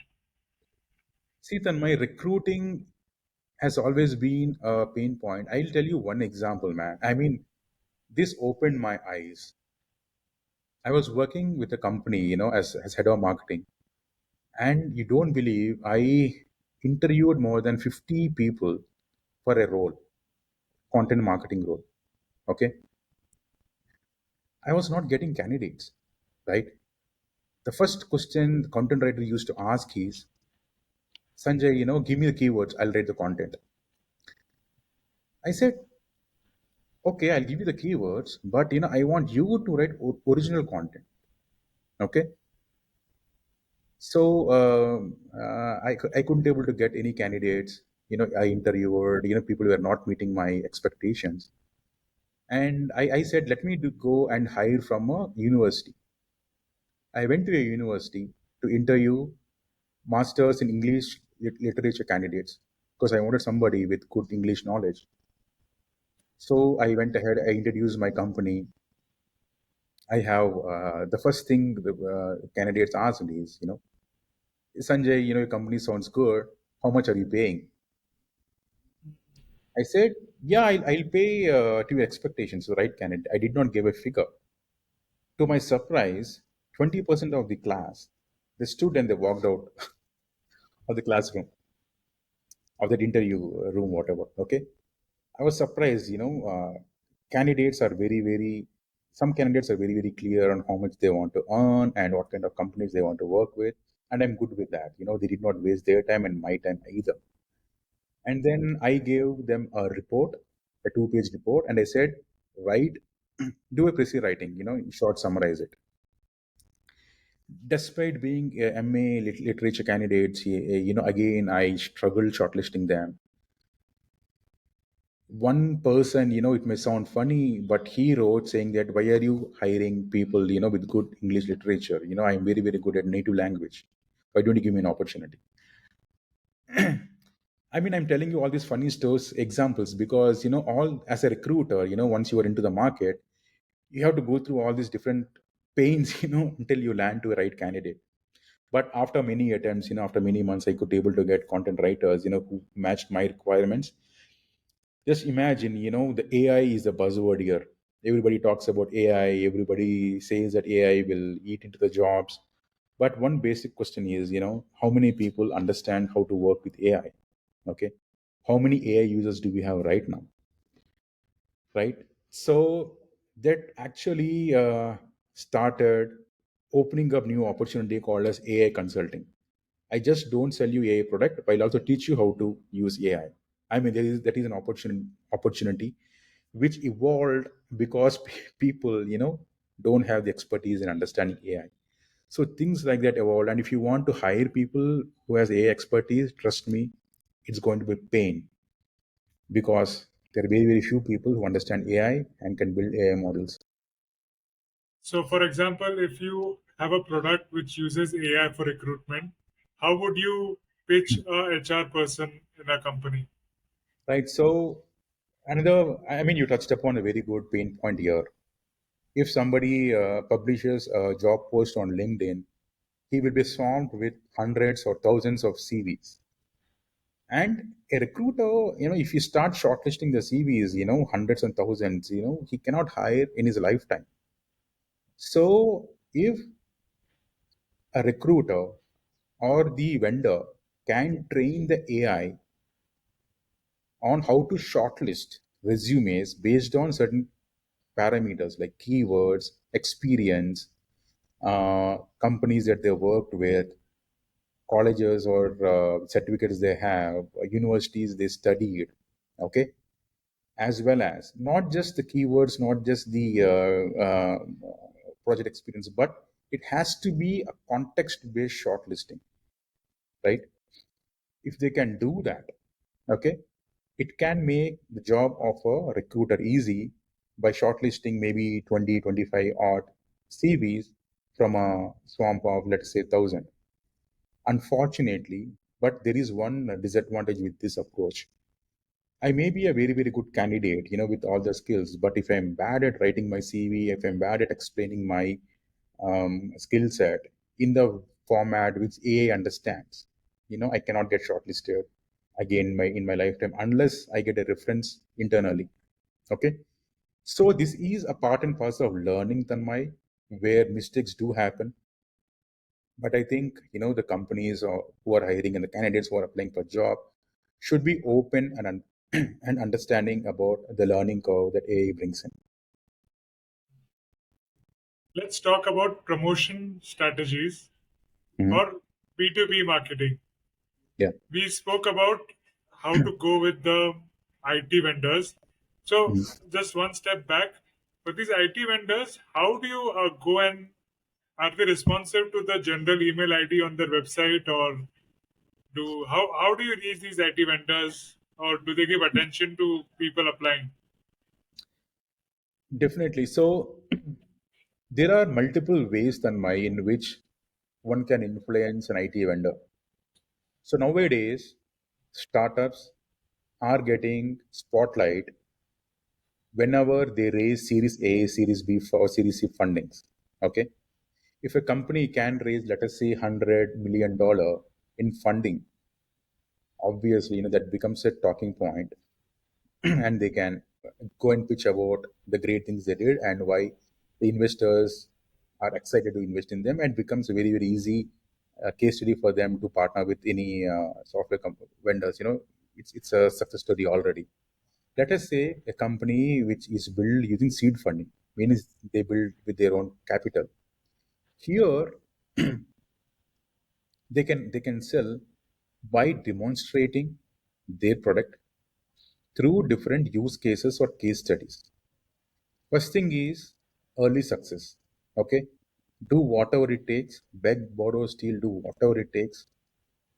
See, then my recruiting has always been a pain point. I'll tell you one example, man. I mean, this opened my eyes. I was working with a company, as head of marketing, and you don't believe I interviewed more than 50 people for a role, content marketing role. Okay, I was not getting candidates, right? The first question the content writer used to ask is, Sanjay, give me the keywords, I'll write the content. I said, okay, I'll give you the keywords, but I want you to write original content. Okay, so I couldn't able to get any candidates. I interviewed, people were not meeting my expectations, and I said, let me go and hire from a university. I went to a university to interview masters in English literature candidates because I wanted somebody with good English knowledge. So I went ahead, I introduced my company. I have the first thing the candidates asked me is, Sanjay, your company sounds good. How much are you paying? I said, yeah, I'll pay to your expectations, so right candidate. I did not give a figure. To my surprise, 20% of the class, they stood and they walked out of the classroom, of that interview room, whatever. Okay. I was surprised, candidates are some candidates are very, very clear on how much they want to earn and what kind of companies they want to work with. And I'm good with that. They did not waste their time and my time either. And then I gave them a report, a two-page report, and I said, write, do a precis writing, in short, summarize it. Despite being a MA literature candidates, again, I struggled shortlisting them. One person, it may sound funny, but he wrote saying that, why are you hiring people, with good English literature? I'm very, very good at native language. Why don't you give me an opportunity? I mean, I'm telling you all these funny stories, examples, because, all as a recruiter, once you are into the market, you have to go through all these different pains, until you land to a right candidate. But after many attempts, after many months, I could able to get content writers, who matched my requirements. Just imagine, the AI is a buzzword here. Everybody talks about AI. Everybody says that AI will eat into the jobs. But one basic question is, how many people understand how to work with AI? Okay. How many AI users do we have right now? Right. So that actually started opening up new opportunity called as AI consulting. I just don't sell you AI product, but I'll also teach you how to use AI. I mean, that is an opportunity which evolved because people, don't have the expertise in understanding AI. So things like that evolved. And if you want to hire people who has AI expertise, trust me, it's going to be pain because there are very, very few people who understand AI and can build AI models. So, for example, if you have a product which uses AI for recruitment, how would you pitch a HR person in a company? Right. So I mean, you touched upon a very good pain point here. If somebody publishes a job post on LinkedIn, he will be swamped with hundreds or thousands of CVs. And a recruiter, if you start shortlisting the CVs, hundreds and thousands, he cannot hire in his lifetime. So if a recruiter or the vendor can train the AI on how to shortlist resumes based on certain parameters like keywords, experience, companies that they worked with, colleges or certificates they have, universities they studied, okay, as well as not just the keywords, not just the project experience, but it has to be a context-based shortlisting, right? If they can do that, okay, it can make the job of a recruiter easy by shortlisting maybe 20, 25 odd CVs from a swamp of, let's say, 1,000. Unfortunately, but there is one disadvantage with this approach. I may be a very, very good candidate, with all the skills, but if I'm bad at writing my CV, if I'm bad at explaining my skill set in the format which AI understands, I cannot get shortlisted again in my lifetime unless I get a reference internally. Okay. So this is a part and parcel of learning, Tanmay, where mistakes do happen. But I think, the companies who are hiring and the candidates who are applying for job should be open and and understanding about the learning curve that AI brings in. Let's talk about promotion strategies Mhm. or B2B marketing. Yeah. We spoke about how to go with the IT vendors. So, Mhm. just one step back. For these IT vendors, how do you go and are they responsive to the general email ID on their website, or how do you reach these IT vendors, or do they give attention to people applying? Definitely. So there are multiple ways, Tanmay, in which one can influence an IT vendor. So nowadays, startups are getting spotlight whenever they raise Series A, Series B, or Series C fundings. Okay, if a company can raise, let us say, $100 million in funding, obviously, that becomes a talking point, and they can go and pitch about the great things they did and why the investors are excited to invest in them, and becomes a very, very easy case study for them to partner with any vendors. It's a success story already. Let us say a company which is built using seed funding, means they build with their own capital. Here, they can sell by demonstrating their product through different use cases or case studies. First thing is early success. Okay, do whatever it takes, beg, borrow, steal, do whatever it takes.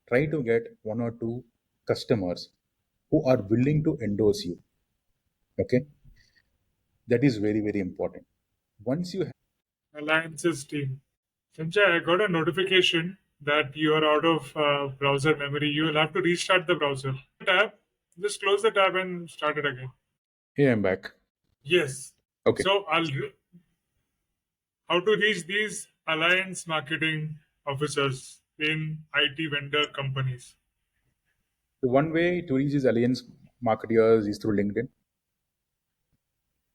Try to get one or two customers who are willing to endorse you. Okay, that is very, very important. Once you Alliances team. Sanjay, I got a notification that you are out of browser memory. You will have to restart the browser. Tab, just close the tab and start it again. Here I'm back. Yes. Okay. So, how to reach these alliance marketing officers in IT vendor companies? The one way to reach these alliance marketers is through LinkedIn.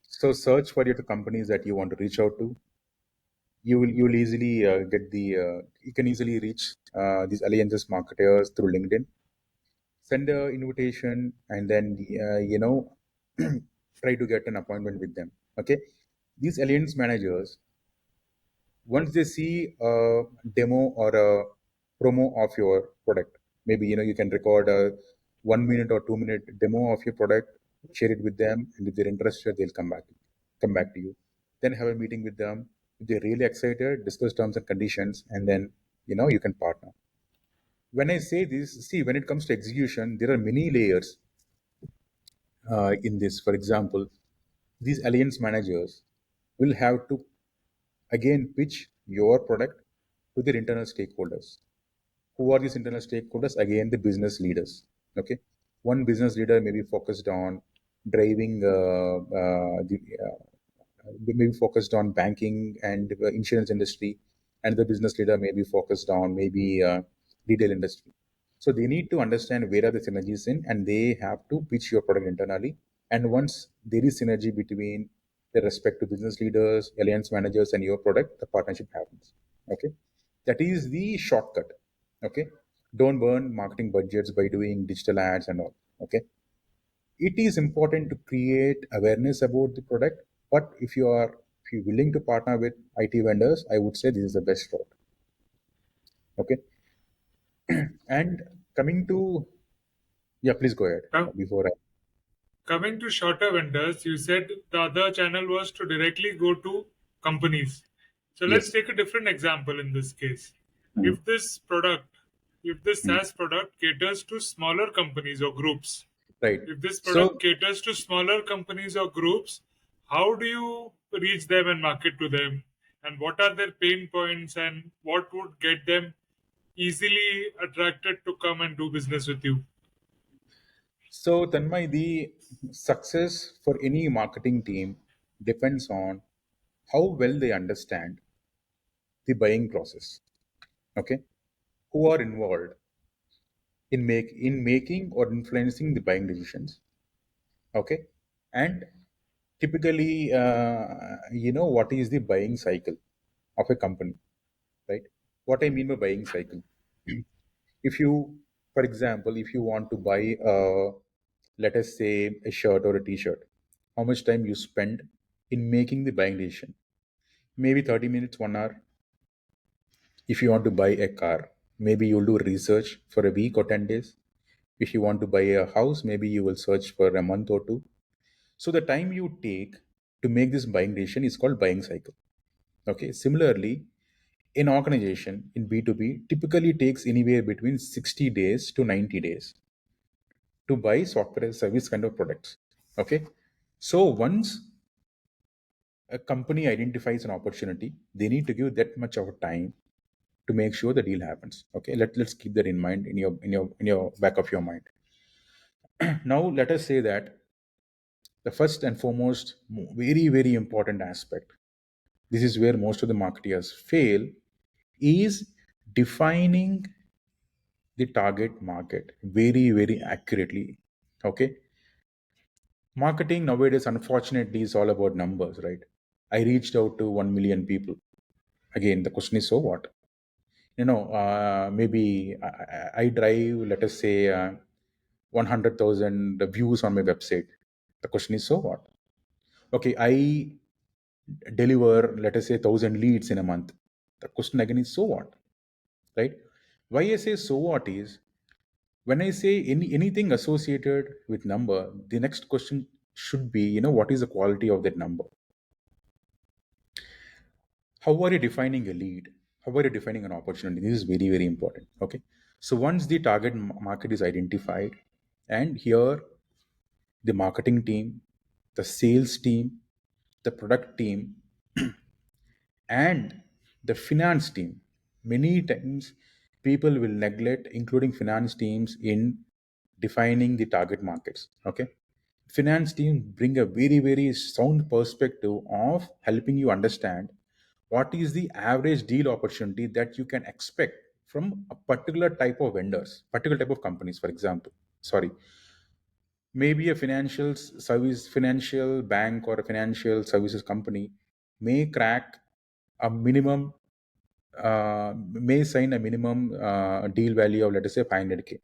So search for your companies that you want to reach out to. You will easily you can easily reach these alliances marketers through LinkedIn. Send a invitation and then try to get an appointment with them. Okay, these alliance managers, once they see a demo or a promo of your product, maybe you can record a 1 minute or 2 minute demo of your product, share it with them, and if they're interested, they'll come back to you. Then have a meeting with them. If they're really excited, discuss terms and conditions, and then you can partner. When I say this, see, when it comes to execution, there are many layers in this. For example, these alliance managers will have to again pitch your product to their internal stakeholders. Who are these internal stakeholders? Again, the business leaders. Okay, one business leader may be focused on driving maybe focused on banking and insurance industry, and the business leader may be focused on maybe retail industry. So they need to understand where are the synergies in, and they have to pitch your product internally. And once there is synergy between the respective business leaders, alliance managers, and your product, the partnership happens. Okay, that is the shortcut. Okay, don't burn marketing budgets by doing digital ads and all. Okay, it is important to create awareness about the product, but if you are If you're willing to partner with IT vendors, I would say this is the best route. Okay. And coming to, yeah, please go ahead Com- before I. Coming to shorter vendors, you said the other channel was to directly go to companies. So let's Yes. take a different example in this case. Mm, If this product, if this mm. SaaS product caters to smaller companies or groups, Right. if this product So, caters to smaller companies or groups, how do you reach them and market to them? And what are their pain points and what would get them easily attracted to come and do business with you? so Tanmay, the success for any marketing team depends on how well they understand the buying process. Okay, who are involved in making or influencing the buying decisions. Okay, and typically, what is the buying cycle of a company, right? What I mean by buying cycle, if you, for example, if you want to buy let us say a shirt or a t-shirt, how much time you spend in making the buying decision? Maybe 30 minutes, 1 hour. If you want to buy a car, maybe you'll do research for a week or 10 days. If you want to buy a house, maybe you will search for a month or two. So the time you take to make this buying decision is called buying cycle. Okay, similarly, in organization, in B2B, typically takes anywhere between 60 days to 90 days to buy software as a service kind of products. Okay, so once a company identifies an opportunity, they need to give that much of a time to make sure the deal happens. Okay, let's keep that in mind in your back of your mind. Now let us say that the first and foremost, very very important aspect, this is where most of the marketers fail, is defining the target market very very accurately. Okay, marketing nowadays unfortunately is all about numbers, right? I reached out to 1 million people. Again, the question is, so what? Maybe I drive, let us say, 100,000 views on my website. The question is, so what? Okay, I deliver, let us say, 1,000 leads in a month. The question again is, so what? Right? Why I say so what is, when I say anything associated with number, the next question should be, what is the quality of that number? How are you defining a lead? How are you defining an opportunity? This is very very important. Okay, so once the target market is identified, and here the marketing team, the sales team, the product team, and the finance team, many times people will neglect including finance teams in defining the target markets. Okay, finance team bring a very very sound perspective of helping you understand what is the average deal opportunity that you can expect from a particular type of vendors, particular type of companies. For example, sorry, maybe a financial bank or a financial services company may crack a minimum, may sign a minimum deal value of, let us say, 500K.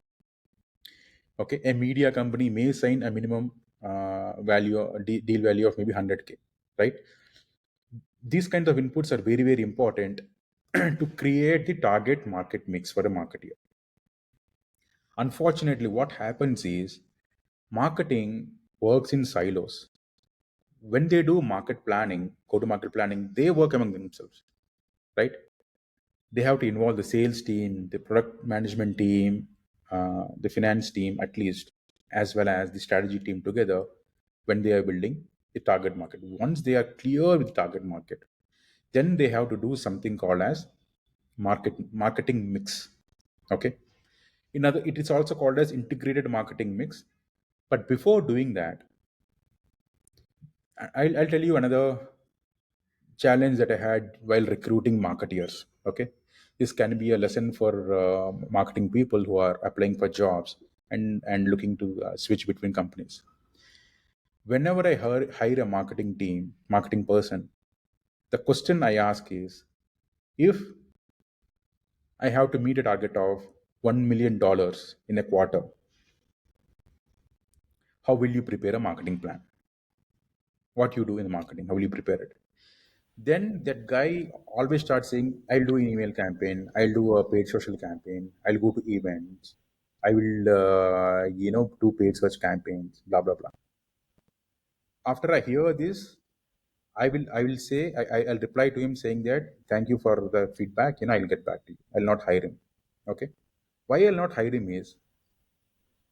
Okay, a media company may sign a minimum deal value of maybe 100K, right? These kinds of inputs are very very important to create the target market mix for a marketer. Unfortunately, what happens is marketing works in silos. When they do market planning, go to market planning, they work among themselves, right? They have to involve the sales team, the product management team, the finance team at least, as well as the strategy team together when they are building the target market. Once they are clear with the target market, then they have to do something called as marketing mix. Okay, it is also called as integrated marketing mix. But before doing that, I'll tell you another challenge that I had while recruiting marketeers. Okay, this can be a lesson for marketing people who are applying for jobs and looking to switch between companies. Whenever I hire a marketing person, the question I ask is, if I have to meet a target of $1 million in a quarter, how will you prepare a marketing plan? What you do in marketing? How will you prepare it? Then that guy always starts saying, I'll do an email campaign, I'll do a paid social campaign, I'll go to events, I will, do paid search campaigns, blah, blah, blah. After I hear this, I will say, I'll reply to him saying that, thank you for the feedback, I'll get back to you. I'll not hire him. Okay. Why I'll not hire him is,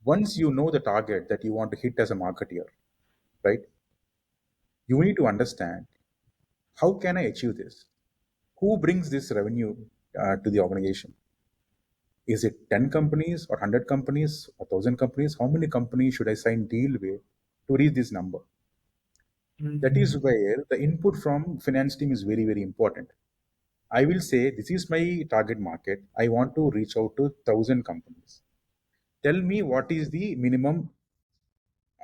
once you know the target that you want to hit as a marketeer, right? You need to understand, how can I achieve this? Who brings this revenue to the organization? Is it 10 companies or 100 companies or 1,000 companies? How many companies should I sign deal with to reach this number? That is Mm. where the input from finance team is very, very important. I will say, this is my target market. I want to reach out to 1,000 companies. Tell me what is the minimum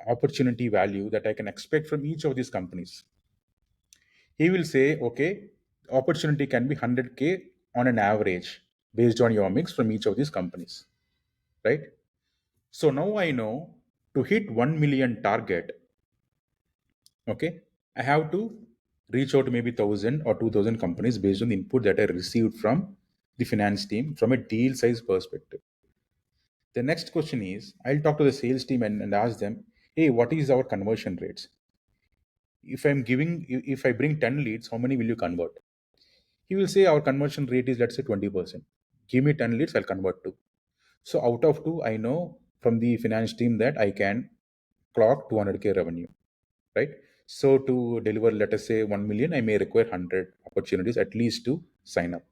opportunity value that I can expect from each of these companies. He will say, okay, opportunity can be 100K on an average based on your mix from each of these companies, right? So now I know, to hit 1 million target, okay, I have to reach out to maybe 1,000 or 2,000 companies based on the input that I received from the finance team from a deal size perspective. The next question is, I'll talk to the sales team and ask them, hey, what is our conversion rates? If I bring 10 leads, how many will you convert? He will say our conversion rate is, let's say, 20%. Give me 10 leads, I'll convert two. So out of two, I know from the finance team that I can clock 200K revenue, right? So to deliver, let us say, 1 million, I may require 100 opportunities at least to sign up.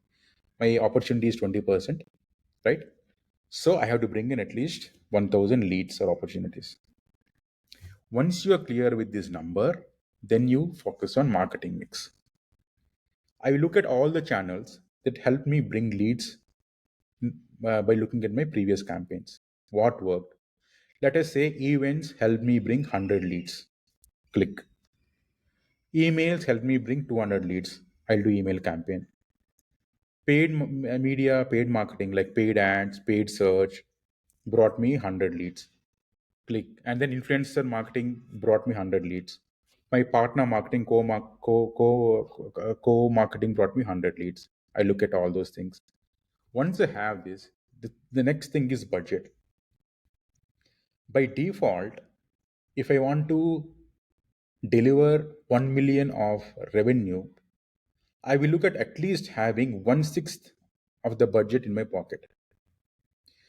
My opportunity is 20%, right? So I have to bring in at least 1,000 leads or opportunities. Once you are clear with this number, then you focus on marketing mix. I will look at all the channels that help me bring leads by looking at my previous campaigns. What worked? Let us say events help me bring 100 leads. Click. Emails help me bring 200 leads. I'll do email campaign. Media, paid marketing like paid ads, paid search brought me 100 leads. Click. And then influencer marketing brought me 100 leads. My partner marketing, co marketing brought me 100 leads. I look at all those things. Once I have this, the next thing is budget. By default, if I want to deliver 1 million of revenue, I will look at least having one sixth of the budget in my pocket.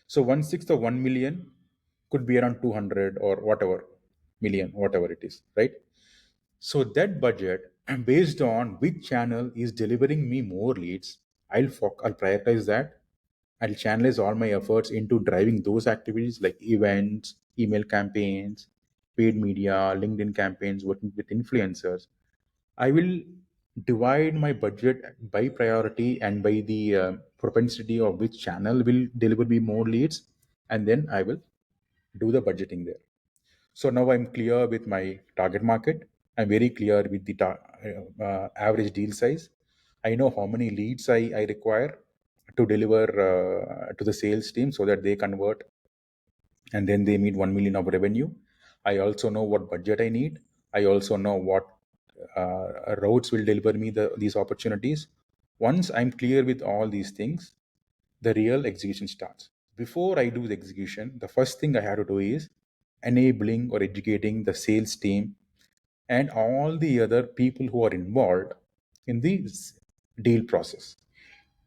So one sixth of 1 million could be around 200 or whatever million, whatever it is, right? So that budget, based on which channel is delivering me more leads, I'll prioritize that. I'll channelize all my efforts into driving those activities like events, email campaigns, paid media, LinkedIn campaigns, working with influencers. I will divide my budget by priority and by the propensity of which channel will deliver me more leads, and then I will do the budgeting there. So now I'm clear with my target market. I'm very clear with the average deal size. I know how many leads I require to deliver to the sales team so that they convert and then they meet 1 million of revenue. I also know what budget I need. I also know what routes will deliver me these opportunities. Once I'm clear with all these things, the real execution starts. Before I do the execution, the first thing I have to do is enabling or educating the sales team and all the other people who are involved in the deal process.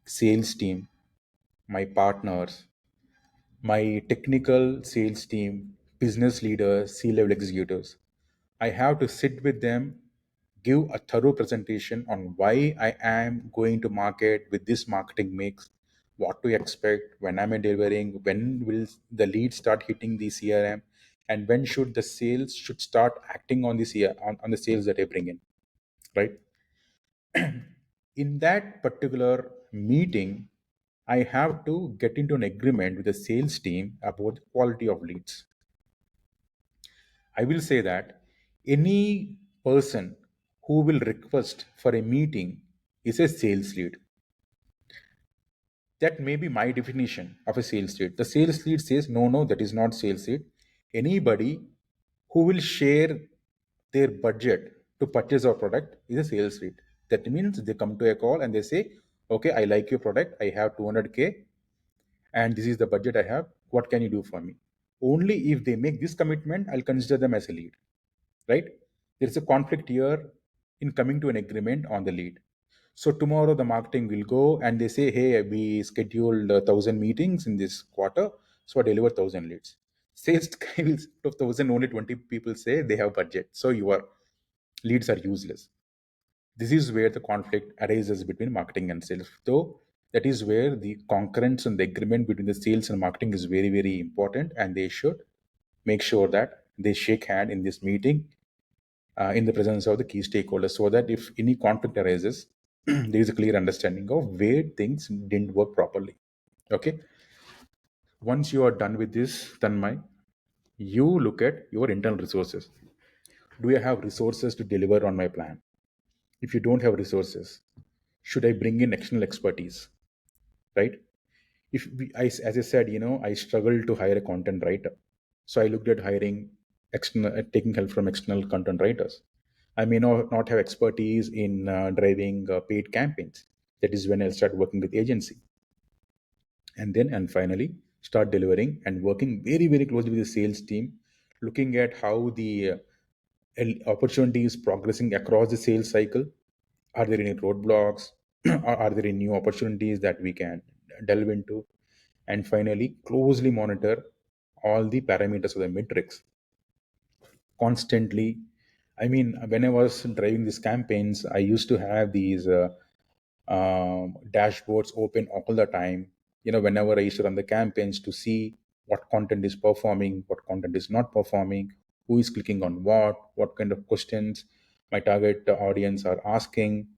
Sales team, my partners, my technical sales team, business leaders, C level executives. I have to sit with them, give a thorough presentation on why I am going to market with this marketing mix, what to expect, when am I delivering, when will the lead start hitting the CRM, and when should the sales should start acting on the on the sales that I bring in, right? In that particular meeting, I have to get into an agreement with the sales team about the quality of leads. I will say that any person who will request for a meeting is a sales lead. That may be my definition of a sales lead. The sales lead says, no, no, that is not sales lead. Anybody who will share their budget to purchase our product is a sales lead. That means they come to a call and they say, okay, I like your product. I have 200K and this is the budget I have. What can you do for me? Only if they make this commitment, I'll consider them as a lead, right? There's a conflict here in coming to an agreement on the lead. So tomorrow the marketing will go and they say, hey, we scheduled 1,000 meetings in this quarter, so I deliver 1,000 leads. Sales guy will 2,000, only 20 people say they have budget, so your leads are useless. This is where the conflict arises between marketing and sales. Though that is where the concurrence and the agreement between the sales and marketing is very, very important, and they should make sure that they shake hand in this meeting in the presence of the key stakeholders, so that if any conflict arises, there is a clear understanding of where things didn't work properly. Okay. Once you are done with this, Tanmay, you look at your internal resources. Do I have resources to deliver on my plan? If you don't have resources, should I bring in external expertise? Right? If as I said, I struggled to hire a content writer, so I looked at hiring external, taking help from external content writers. I may not have expertise in driving paid campaigns. That is when I'll start working with agency, and finally start delivering and working very, very closely with the sales team, looking at how the opportunity is progressing across the sales cycle. Are there any roadblocks? Are there any new opportunities that we can delve into? And finally, closely monitor all the parameters of the metrics constantly. I mean, when I was driving these campaigns, I used to have these dashboards open all the time. Whenever I used to run the campaigns to see what content is performing, what content is not performing, who is clicking on what kind of questions my target audience are asking,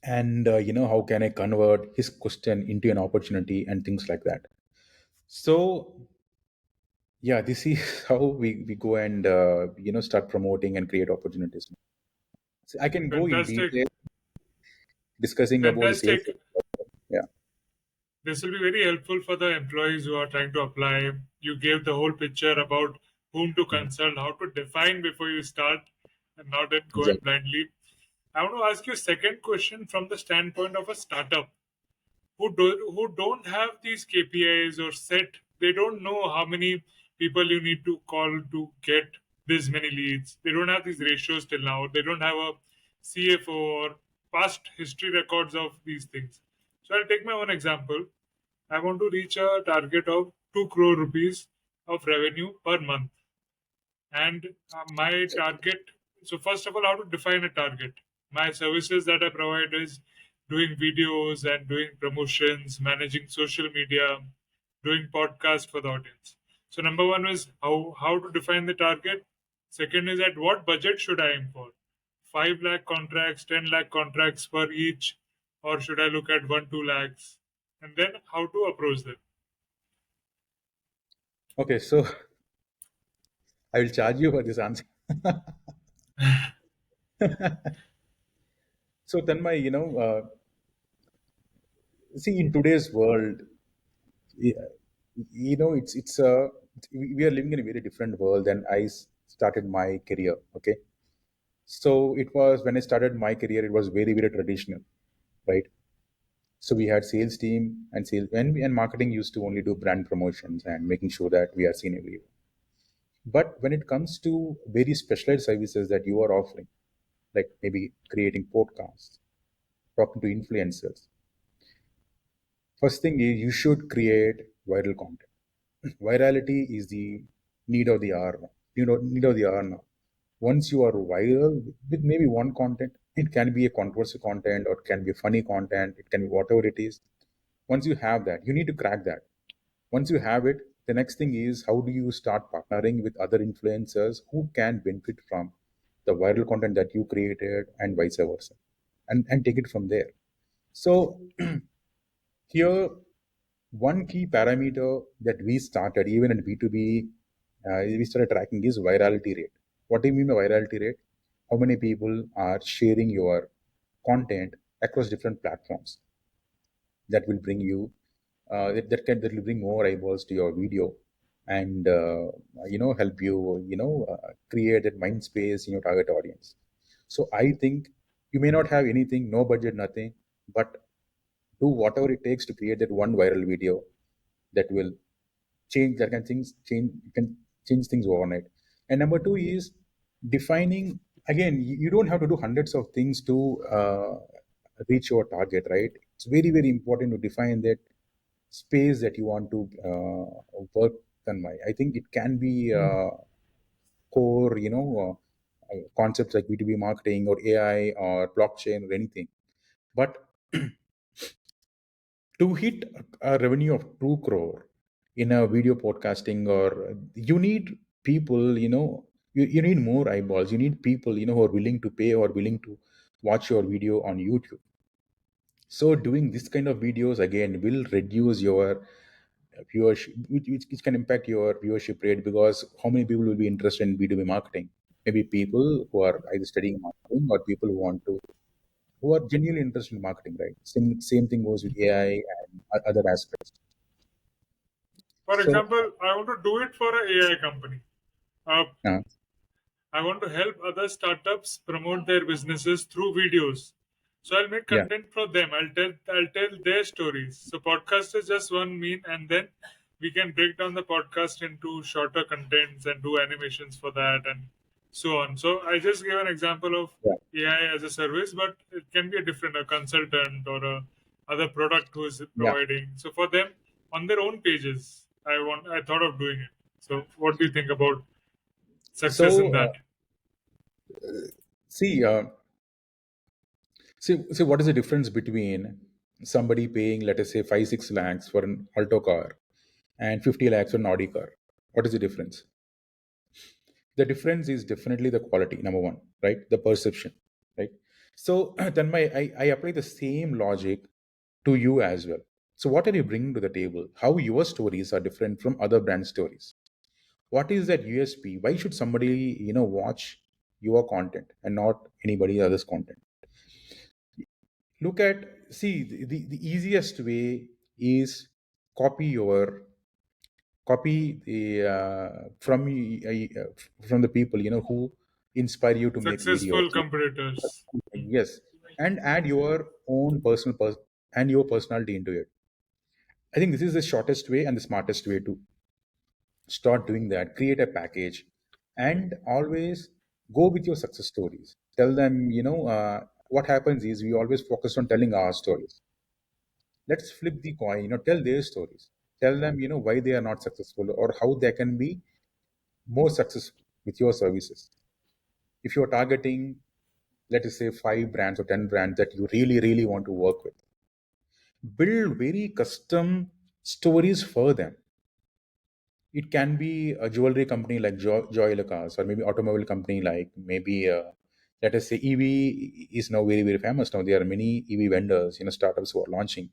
and how can I convert his question into an opportunity and things like that. So yeah, this is how we go and start promoting and create opportunities. So I can go in Fantastic. detail discussing about the sales. Fantastic. Yeah, This will be very helpful for the employees who are trying to apply. You gave the whole picture about whom to consult, how to define before you start, and not then go in exactly. blindly. I want to ask you a second question from the standpoint of a startup who don't have these KPIs or set. They don't know how many people you need to call to get this many leads. They don't have these ratios till now. They don't have a CFO or past history records of these things. So I'll take my own example. I want to reach a target of 2 crore rupees of revenue per month. And my target, so first of all, how to define a target. My services that I provide is doing videos and doing promotions, managing social media, doing podcasts for the audience. So number one is how to define the target. Second is at what budget should I aim for? 5 lakh contracts, 10 lakh contracts per each, or should I look at 1 2 lakhs? And then how to approach them. Okay, so I will charge you for this answer. So Tanmay, see, in today's world, y- it's we are living in a very different world than started my career. Okay, so it was when I started my career, it was very, very traditional, right? So we had sales team and sales and marketing used to only do brand promotions and making sure that we are seen everywhere. But when it comes to very specialized services that you are offering, like maybe creating podcasts, talking to influencers, first thing is you should create viral content. Virality is the need of the hour now. Need of the hour now. Once you are viral with maybe one content, it can be a controversial content or it can be funny content, it can be whatever it is. Once you have that, you need to crack that. Once you have it, the next thing is how do you start partnering with other influencers who can benefit from the viral content that you created and vice versa, and take it from there. So here, one key parameter that we started even in B2B, we started tracking is virality rate. What do you mean by virality rate? How many people are sharing your content across different platforms? That will bring you that will bring more eyeballs to your video, and help you create that mind space in your target audience. So I think You may not have anything, no budget, nothing, but do whatever it takes to create that one viral video that will change things overnight. And number two is defining, again, you don't have to do hundreds of things to reach your target, right? It's very, very important to define that space that you want to work on. I think it can be core, concepts like B2B marketing or AI or blockchain or anything. But to hit a revenue of 2 crore in a video podcasting, or you need people, you need more eyeballs. You need people, who are willing to pay or willing to watch your video on YouTube. So doing this kind of videos again will reduce your viewership, which can impact your viewership rate, because how many people will be interested in B2B marketing? Maybe people who are either studying marketing or people who are genuinely interested in marketing, right? Same thing goes with AI and other aspects. For So, example, I want to do it for an AI company. Uh, uh, I want to help other startups promote their businesses through videos. So I'll make yeah, content for them. I'll tell their stories. So podcast is just one mean, and then we can break down the podcast into shorter contents and do animations for that and so on. So I just gave an example of yeah, AI as a service, but it can be a different a consultant or a other product who is yeah. providing. So for them on their own pages, I thought of doing it. So what do you think about success in So, that? see, see, what is the difference between somebody paying, let us say, 5-6 lakhs for an Alto car and 50 lakhs for an Audi car? What is the difference? The difference is definitely the quality, number one, right? The perception, right? So, Tanmay, I apply the same logic to you as well. So, what are you bringing to the table? How your stories are different from other brand stories? What is that USP? Why should somebody, watch your content and not anybody else's content? Look at, see, the easiest way is copy your copy the from the people, who inspire you to make videos. Successful competitors. Yes, and add your own and your personality into it. I think this is the shortest way and the smartest way to start doing that. Create a package and always go with your success stories. Tell them, what happens is we always focus on telling our stories. Let's flip the coin, tell their stories. Tell them, why they are not successful or how they can be more successful with your services. If you're targeting, let us say, 5 brands or 10 brands that you really, really want to work with, build very custom stories for them. It can be a jewelry company like Joy Lucas, or maybe automobile company like maybe let us say EV is now very, very famous. Now there are many EV vendors, startups who are launching.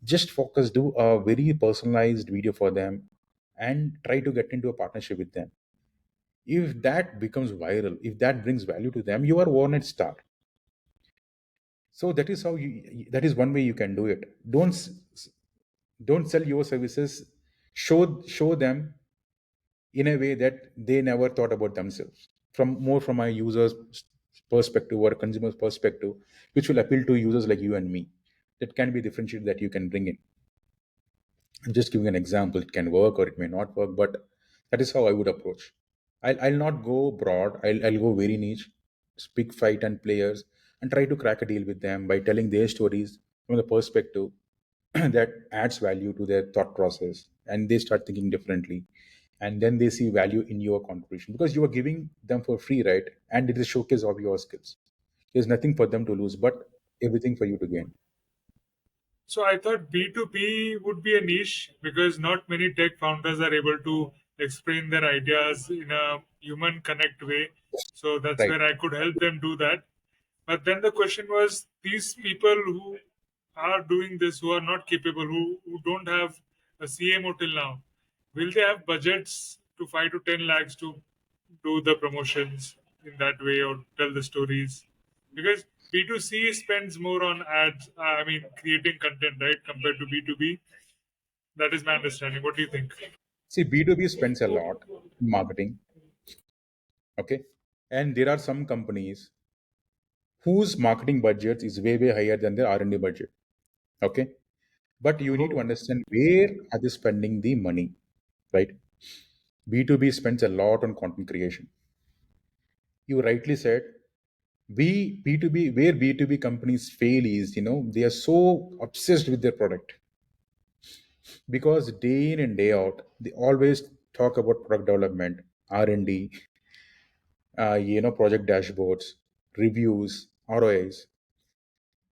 Just focus, do a very personalized video for them, and try to get into a partnership with them. If that becomes viral, if that brings value to them, you are overnight star. So that is how that is one way you can do it. Don't sell your services. Show them in a way that they never thought about themselves, from a user's perspective or a consumer's perspective, which will appeal to users like you and me. That can be differentiated that you can bring in. I'm just giving an example. It can work or it may not work, but that is how I would approach. I'll not go broad. I'll go very niche, pick 5-10 players, and try to crack a deal with them by telling their stories from the perspective that adds value to their thought process, and they start thinking differently. And then they see value in your contribution because you are giving them for free, right? And it is a showcase of your skills. There's nothing for them to lose, but everything for you to gain. So I thought B2B would be a niche because not many tech founders are able to explain their ideas in a human connect way. So that's Right. where I could help them do that. But then the question was these people who are doing this, who are not capable, who don't have a CMO till now, will they have budgets to 5 to 10 lakhs to do the promotions in that way or tell the stories? Because B2C spends more on ads, I mean, creating content, right, compared to B2B. That is my understanding. What do you think? See, B2B spends a lot in marketing, okay? And there are some companies whose marketing budget is way way higher than their R&D budget. Okay, but you need to Oh, understand where are they spending the money, right? B2B spends a lot on content creation. You rightly said, we B2B, where B2B companies fail is, they are so obsessed with their product, because day in and day out they always talk about product development, R&D, project dashboards, reviews, ROIs.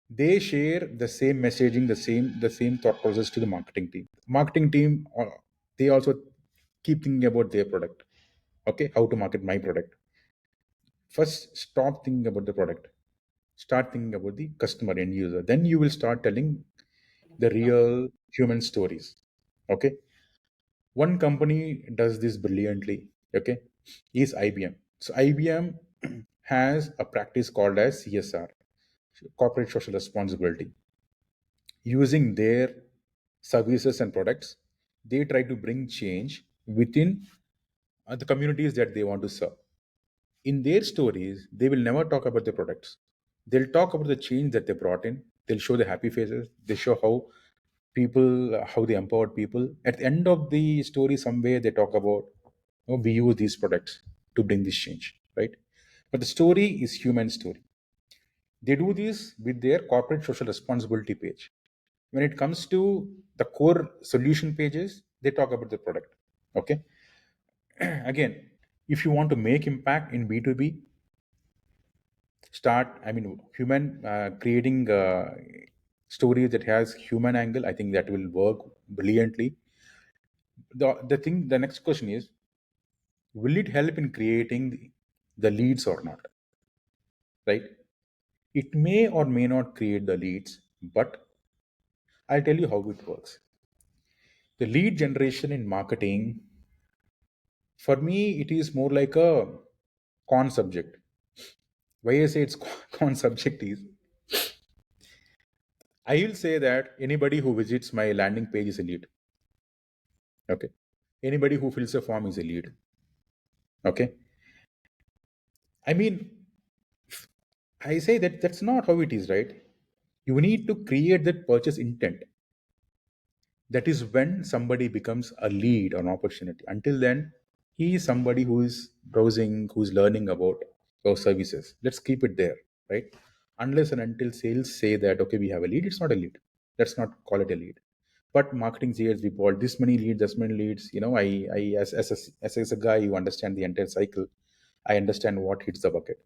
They share the same messaging, the same thought process to the marketing team. They also keep thinking about their product. Okay, how to market my product. First, stop thinking about the product, start thinking about the customer end user, then you will start telling the real human stories. Okay, one company does this brilliantly. Okay, is IBM. So IBM has a practice called as CSR, corporate social responsibility. Using their services and products, they try to bring change within the communities that they want to serve. In their stories, they will never talk about the products. They'll talk about the change that they brought in. They'll show the happy faces. They show how they empowered people. At the end of the story, somewhere they talk about, we use these products to bring this change, right? But the story is human story. They do this with their corporate social responsibility page. When it comes to the core solution pages, they talk about the product. Okay. Again, if you want to make impact in B2B, start, I mean, human creating stories that has human angle. I think that will work brilliantly. The next question is, will it help in creating the leads or not, right? It may or may not create the leads, but I'll tell you how it works. The lead generation in marketing, for me, it is more like a con subject. Why I say it's con subject is, I will say that anybody who visits my landing page is a lead. Okay. Anybody who fills a form is a lead. Okay. I mean, I say that that's not how it is, right? You need to create that purchase intent. That is when somebody becomes a lead or an opportunity. Until then, he is somebody who is browsing, who's learning about your services. Let's keep it there, right? Unless and until sales say that, okay, we have a lead, it's not a lead. Let's not call it a lead. But marketing says we bought this many leads, this many leads. As a guy who understand the entire cycle, I understand what hits the bucket.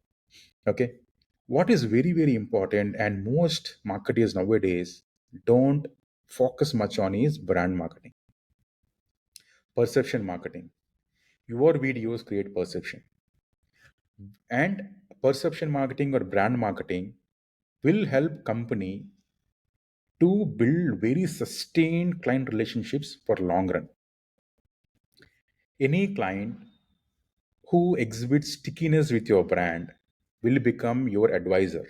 Okay. What is very, very important, and most marketers nowadays don't focus much on, is brand marketing, perception marketing. Your videos create perception, and perception marketing or brand marketing will help company to build very sustained client relationships for long run. Any client who exhibits stickiness with your brand will become your advisor.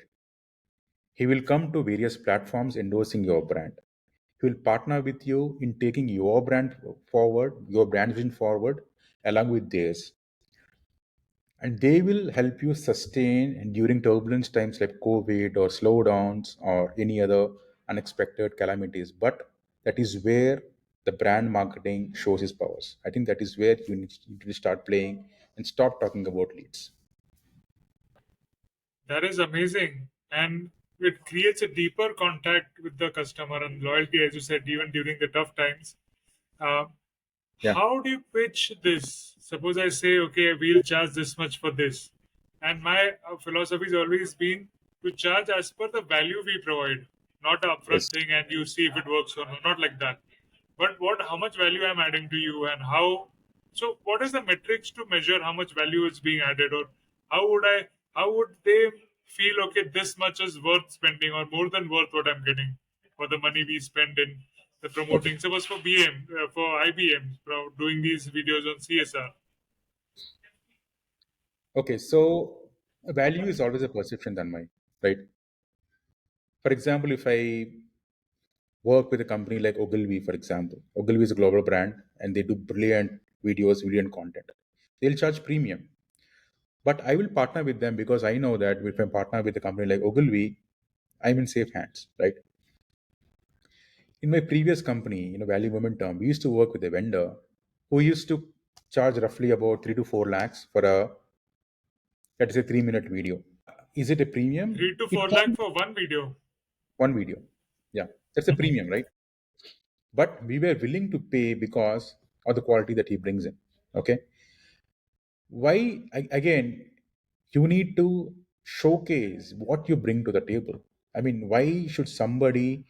He will come to various platforms endorsing your brand. He will partner with you in taking your brand forward, your brand vision forward, along with theirs. And they will help you sustain during turbulence times like COVID or slowdowns or any other unexpected calamities. But that is where the brand marketing shows its powers. I think that is where you need to start playing and stop talking about leads. that is amazing. And it creates a deeper contact with the customer and loyalty, as you said, even during the tough times. Uh, Yeah. how do you pitch this? Suppose I say, okay, we'll charge this much for this. And my philosophy has always been to charge as per the value we provide, not an upfront Yes. thing and you see if it works or not, not like that. But how much value I'm adding to you and how. So, what is the metrics to measure how much value is being added, or how would they feel, okay, this much is worth spending or more than worth what I'm getting for the money we spend in the Okay. promoting. Suppose for BM, for IBM, doing these videos on CSR. Okay. So value is always a perception, Tanmay, right? For example, if I work with a company like Ogilvy, for example. Ogilvy is a global brand and they do brilliant videos, brilliant content. They'll charge premium. But I will partner with them because I know that if I partner with a company like Ogilvy, I'm in safe hands, right? In my previous company, Value Momentum, we used to work with a vendor who used to charge roughly about 3 to 4 lakhs for a, let's say, 3-minute video. Is it a premium? Three to It four can lakh be for one video. one video. Yeah, that's a premium, right? But we were willing to pay because of the quality that he brings in. Okay. Why, again, you need to showcase what you bring to the table. I mean, why should somebody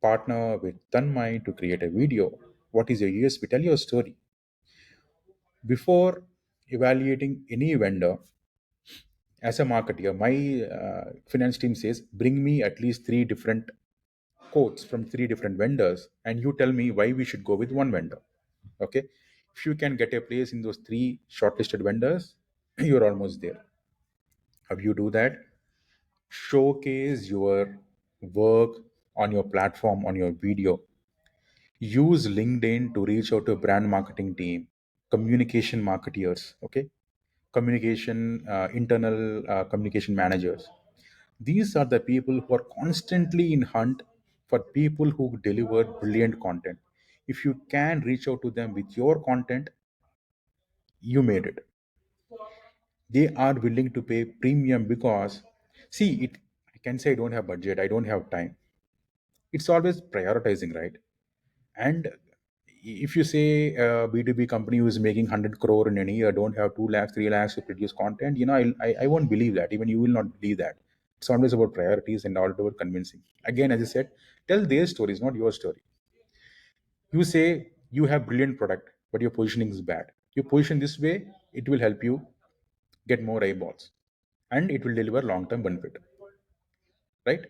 partner with Tanmay to create a video? What is your USP? Tell your story. Before evaluating any vendor, as a marketer, my finance team says, bring me at least three different quotes from three different vendors, and you tell me why we should go with one vendor. Okay. If you can get a place in those three shortlisted vendors, you're almost there. How you do that? Showcase your work on your platform, on your video. Use LinkedIn to reach out to a brand marketing team, communication marketeers, okay? Communication, internal communication managers. These are the people who are constantly in hunt for people who deliver brilliant content. If you can reach out to them with your content, you made it. They are willing to pay premium because, see, it, I can say I don't have budget, I don't have time. It's always prioritizing, right? And if you say a B2B company who is making 100 crore in a year don't have 2 lakhs 3 lakhs to produce content, I won't believe that. Even you will not believe that. It's always about priorities and all about convincing. Again, as I said, tell their stories, not your story. You say you have brilliant product but your positioning is bad. You position this way, it will help you get more eyeballs and it will deliver long term benefit, right?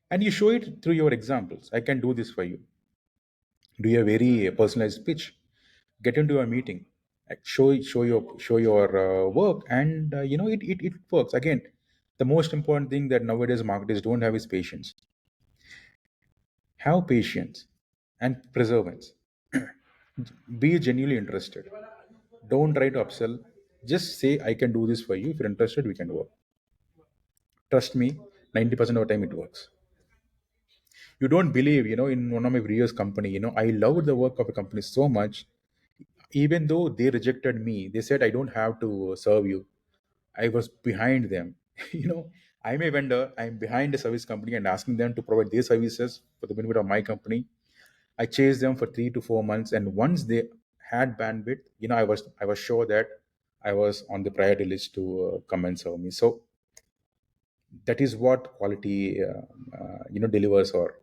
And you show it through your examples. I can do this for you. Do a very personalized pitch. Get into a meeting. Show your work, and it works. Again, the most important thing that nowadays marketers don't have is patience. Have patience and perseverance. Be genuinely interested. Don't try to upsell. Just say, I can do this for you. If you're interested, we can work. Trust me, 90% of the time it works. You don't believe, in one of my previous company, I loved the work of a company so much. Even though they rejected me, they said, I don't have to serve you. I was behind them. I'm a vendor, I'm behind the service company and asking them to provide their services for the benefit of my company. I chased them for 3 to 4 months, and once they had bandwidth, I was sure that I was on the priority list to come and serve me. So that is what quality delivers, or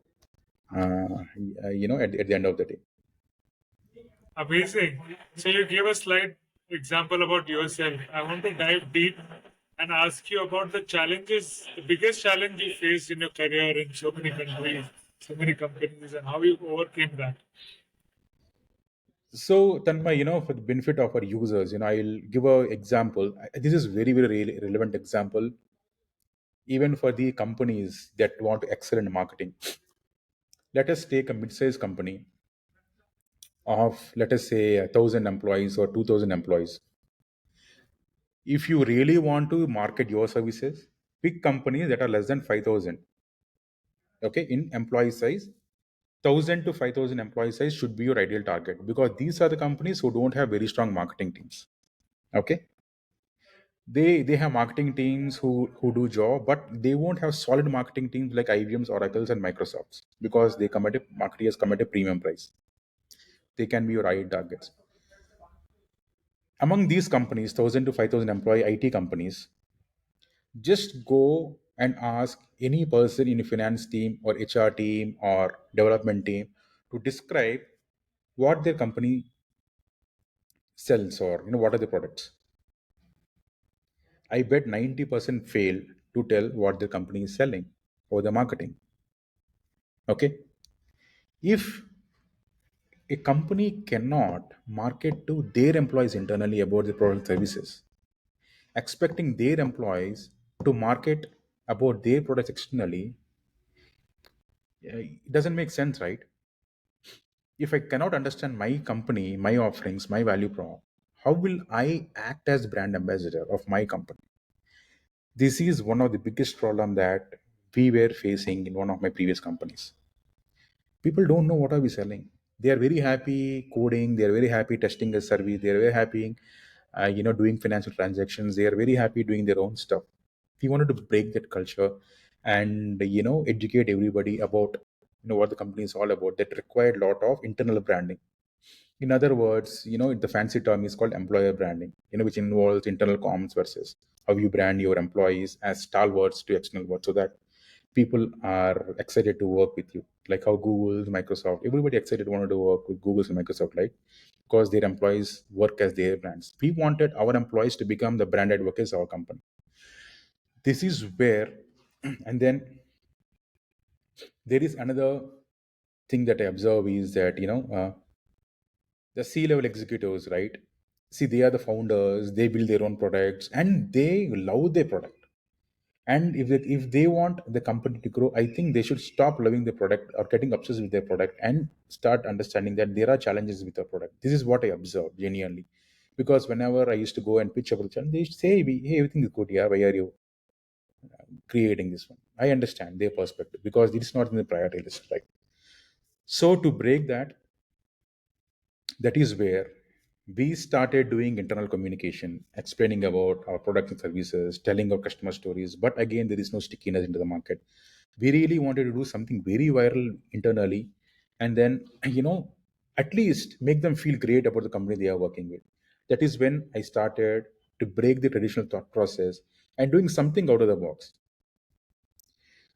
at the end of the day. Amazing. So you gave a slight example about yourself. I want to dive deep and ask you about the challenges, the biggest challenge you faced in your career in so many countries, so many companies, and how you overcame that. So, Tanmay, for the benefit of our users, I'll give a example. This is very, very relevant example, even for the companies that want to excel in marketing. Let us take a mid-sized company of, let us say, 1,000 employees or 2,000 employees. If you really want to market your services, pick companies that are less than 5,000. Okay, in employee size, 1,000 to 5,000 employee size should be your ideal target, because these are the companies who don't have very strong marketing teams. Okay, they have marketing teams who do job, but they won't have solid marketing teams like IBM's, Oracle's, and Microsoft's, because they marketers come at a premium price. They can be your ideal targets. Among these companies, 1,000 to 5,000 employee IT companies, just go and ask any person in a finance team or HR team or development team to describe what their company sells, or what are the products. I bet 90% fail to tell what their company is selling or the marketing. Okay. If a company cannot market to their employees internally about the product services, expecting their employees to market about their products externally, it doesn't make sense, right? If I cannot understand my company, my offerings, my value prop, How will I act as brand ambassador of my company? This is one of the biggest problem that we were facing in one of my previous companies. People don't know what are we selling. They are very happy coding, they are very happy testing a service, they are very happy doing financial transactions, they are very happy doing their own stuff. We wanted to break that culture and educate everybody about what the company is all about. That required a lot of internal branding. In other words, the fancy term is called employer branding, which involves internal comms versus how you brand your employees as stalwarts to external world, so that people are excited to work with you. Like how Google, Microsoft, everybody excited wanted to work with Google and Microsoft, right? Because their employees work as their brands. We wanted our employees to become the brand advocates of our company. This is where, and then there is another thing that I observe is that the C-level executives, right? See, they are the founders. They build their own products, and they love their product. And if they want the company to grow, I think they should stop loving the product or getting obsessed with their product and start understanding that there are challenges with the product. This is what I observe genuinely, because whenever I used to go and pitch about the challenge, they used to say, "Hey, everything is good. Yeah, why are you creating this one?" I understand their perspective because it is not in the priority list, right? So to break that, that is where we started doing internal communication, explaining about our products and services, telling our customer stories. But again, there is no stickiness into the market. We really wanted to do something very viral internally, and then at least make them feel great about the company they are working with. That is when I started to break the traditional thought process and doing something out of the box.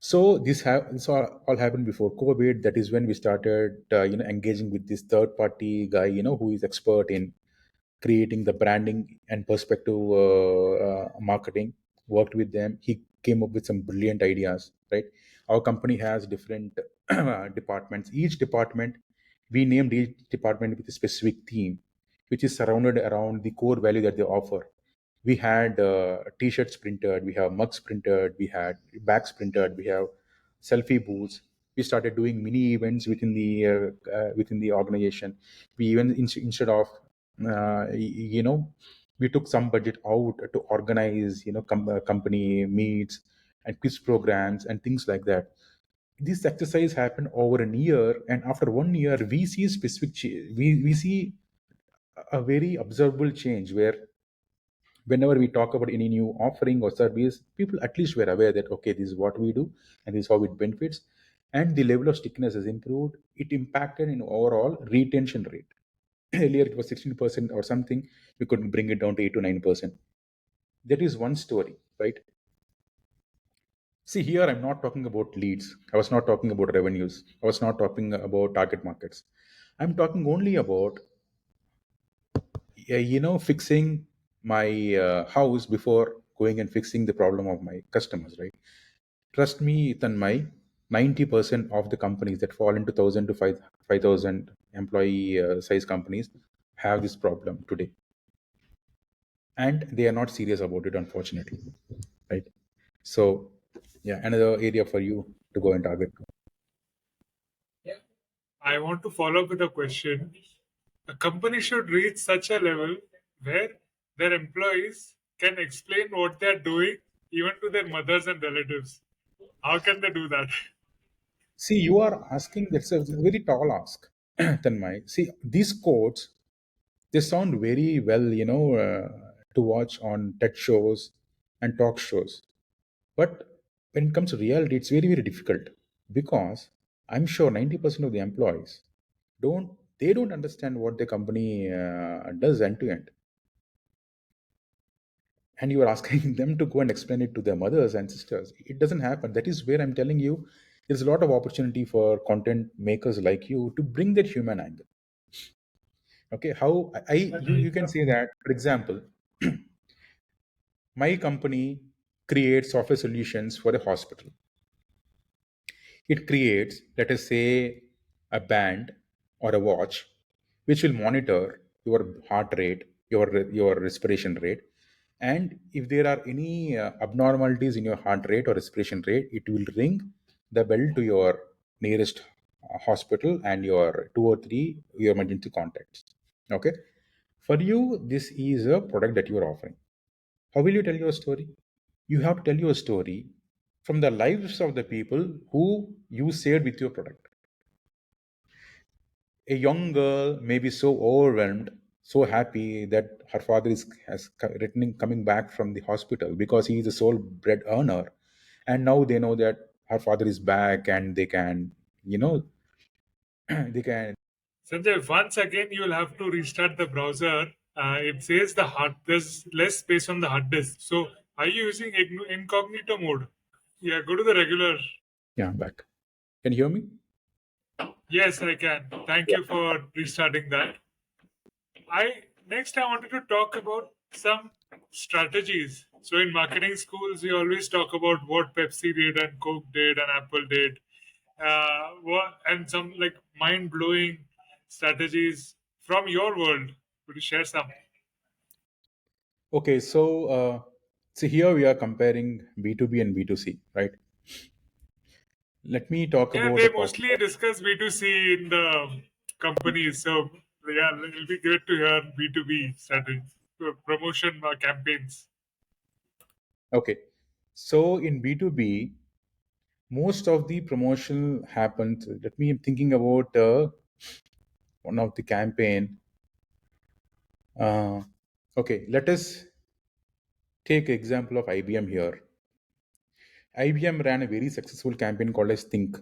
So this all happened before COVID. That is when we started, engaging with this third party guy, who is expert in creating the branding and perspective marketing. Worked with them. He came up with some brilliant ideas. Right, our company has different departments. Each department, we named each department with a specific theme, which is surrounded around the core value that they offer. We had t-shirts printed, we have mugs printed, we had bags printed, we have selfie booths. We started doing mini events within the organization. We even instead of we took some budget out to organize company meets and quiz programs and things like that. This exercise happened over a year, and after 1 year we see we see a very observable change where whenever we talk about any new offering or service, people at least were aware that okay, this is what we do and this is how it benefits, and the level of stickiness has improved. It impacted in overall retention rate. Earlier it was 16% or something. We could bring it down to 8 to 9%. That is one story, right? See, here I'm not talking about leads. I was not talking about revenues. I was not talking about target markets. I'm talking only about fixing my house before going and fixing the problem of my customers, right? Trust me, Tanmay, 90% of the companies that fall into 1,000 to 5,000 employee size companies have this problem today. And they are not serious about it, unfortunately, right? So, yeah, another area for you to go and target. I want to follow up with a question. A company should reach such a level where their employees can explain what they're doing even to their mothers and relatives. How can they do that? See, you are asking, that's a very tall ask, Tanmay. See, these quotes, they sound very well, to watch on TED shows and talk shows. But when it comes to reality, it's very, very difficult because I'm sure 90% of the employees don't understand what the company does end to end. And you are asking them to go and explain it to their mothers and sisters. It doesn't happen. That is where I'm telling you there's a lot of opportunity for content makers like you to bring that human angle. Okay, how you can say that, for example, my company creates software solutions for a hospital. It creates, let us say, a band or a watch which will monitor your heart rate, your respiration rate, and if there are any abnormalities in your heart rate or respiration rate, it will ring the bell to your nearest hospital and your two or three your emergency contacts. Okay, For you, this is a product that you are offering. How will you tell your story? You have to tell your story from the lives of the people who you shared with your product. A young girl may be so overwhelmed, so happy that her father is coming back from the hospital because he is the sole bread earner, and now they know that her father is back and they can, you know, they can. Sanjay, once again, you will have to restart the browser. It says there's less space on the hard disk. So, are you using incognito mode? Yeah, go to the regular. Yeah, I'm back. Can you hear me? Yes, I can. Thank you for restarting that. I wanted to talk about some strategies. So in marketing schools, we always talk about what Pepsi did and Coke did and Apple did, and some like mind blowing strategies from your world. Could you share some? Okay, so here we are comparing B2B and B2C, right? Let me talk Yeah, about they a popular. mostly discuss B2C in the companies. So yeah, it'll be great to hear B2B strategies, promotion campaigns. Okay, so in B2B, most of the promotion happens. Let me thinking about one of the campaign. Okay, let us take example of IBM here. IBM ran a very successful campaign called as Think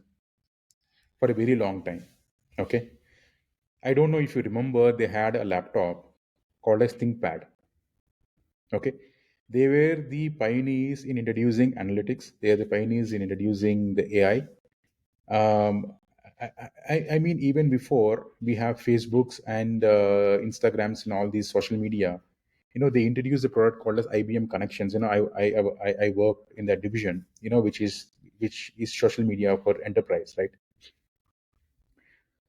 for a very long time. Okay, I don't know if you remember, they had a laptop called as ThinkPad. Okay, they were the pioneers in introducing analytics. They are the pioneers in introducing the AI. um, I mean, even before we have Facebooks and Instagrams and all these social media, they introduced a product called as IBM Connections. I work in that division, which is social media for enterprise, right?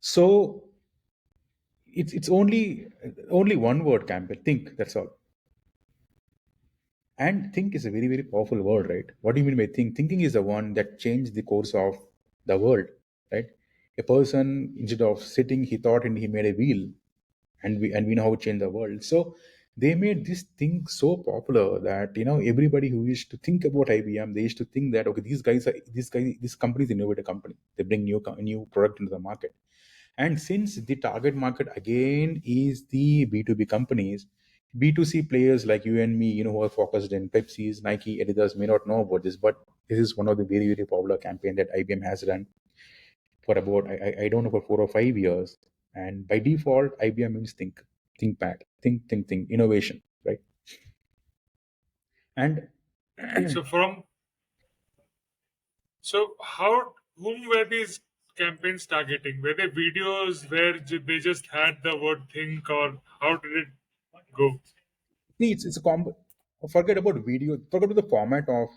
So it's only one word campaign. Think, that's all. And think is a very, very powerful word, right? What do you mean by think? Thinking is the one that changed the course of the world, right? A person, instead of sitting, he thought and he made a wheel, and we know how it changed the world. So they made this thing so popular that everybody who used to think about IBM, they used to think that, okay, this company is an innovative company. They bring new product into the market. And since the target market again is the B2B companies, B2C players like you and me, who are focused in Pepsi's, Nike, Adidas may not know about this, but this is one of the very, very popular campaign that IBM has run for about, I don't know, for 4 or 5 years. And by default, IBM means think bad, think, innovation, right? And So from So, whom were these campaigns targeting? Were they videos where they just had the word think, or how did it go? see, it's a combo. Forget about video, forget about the format of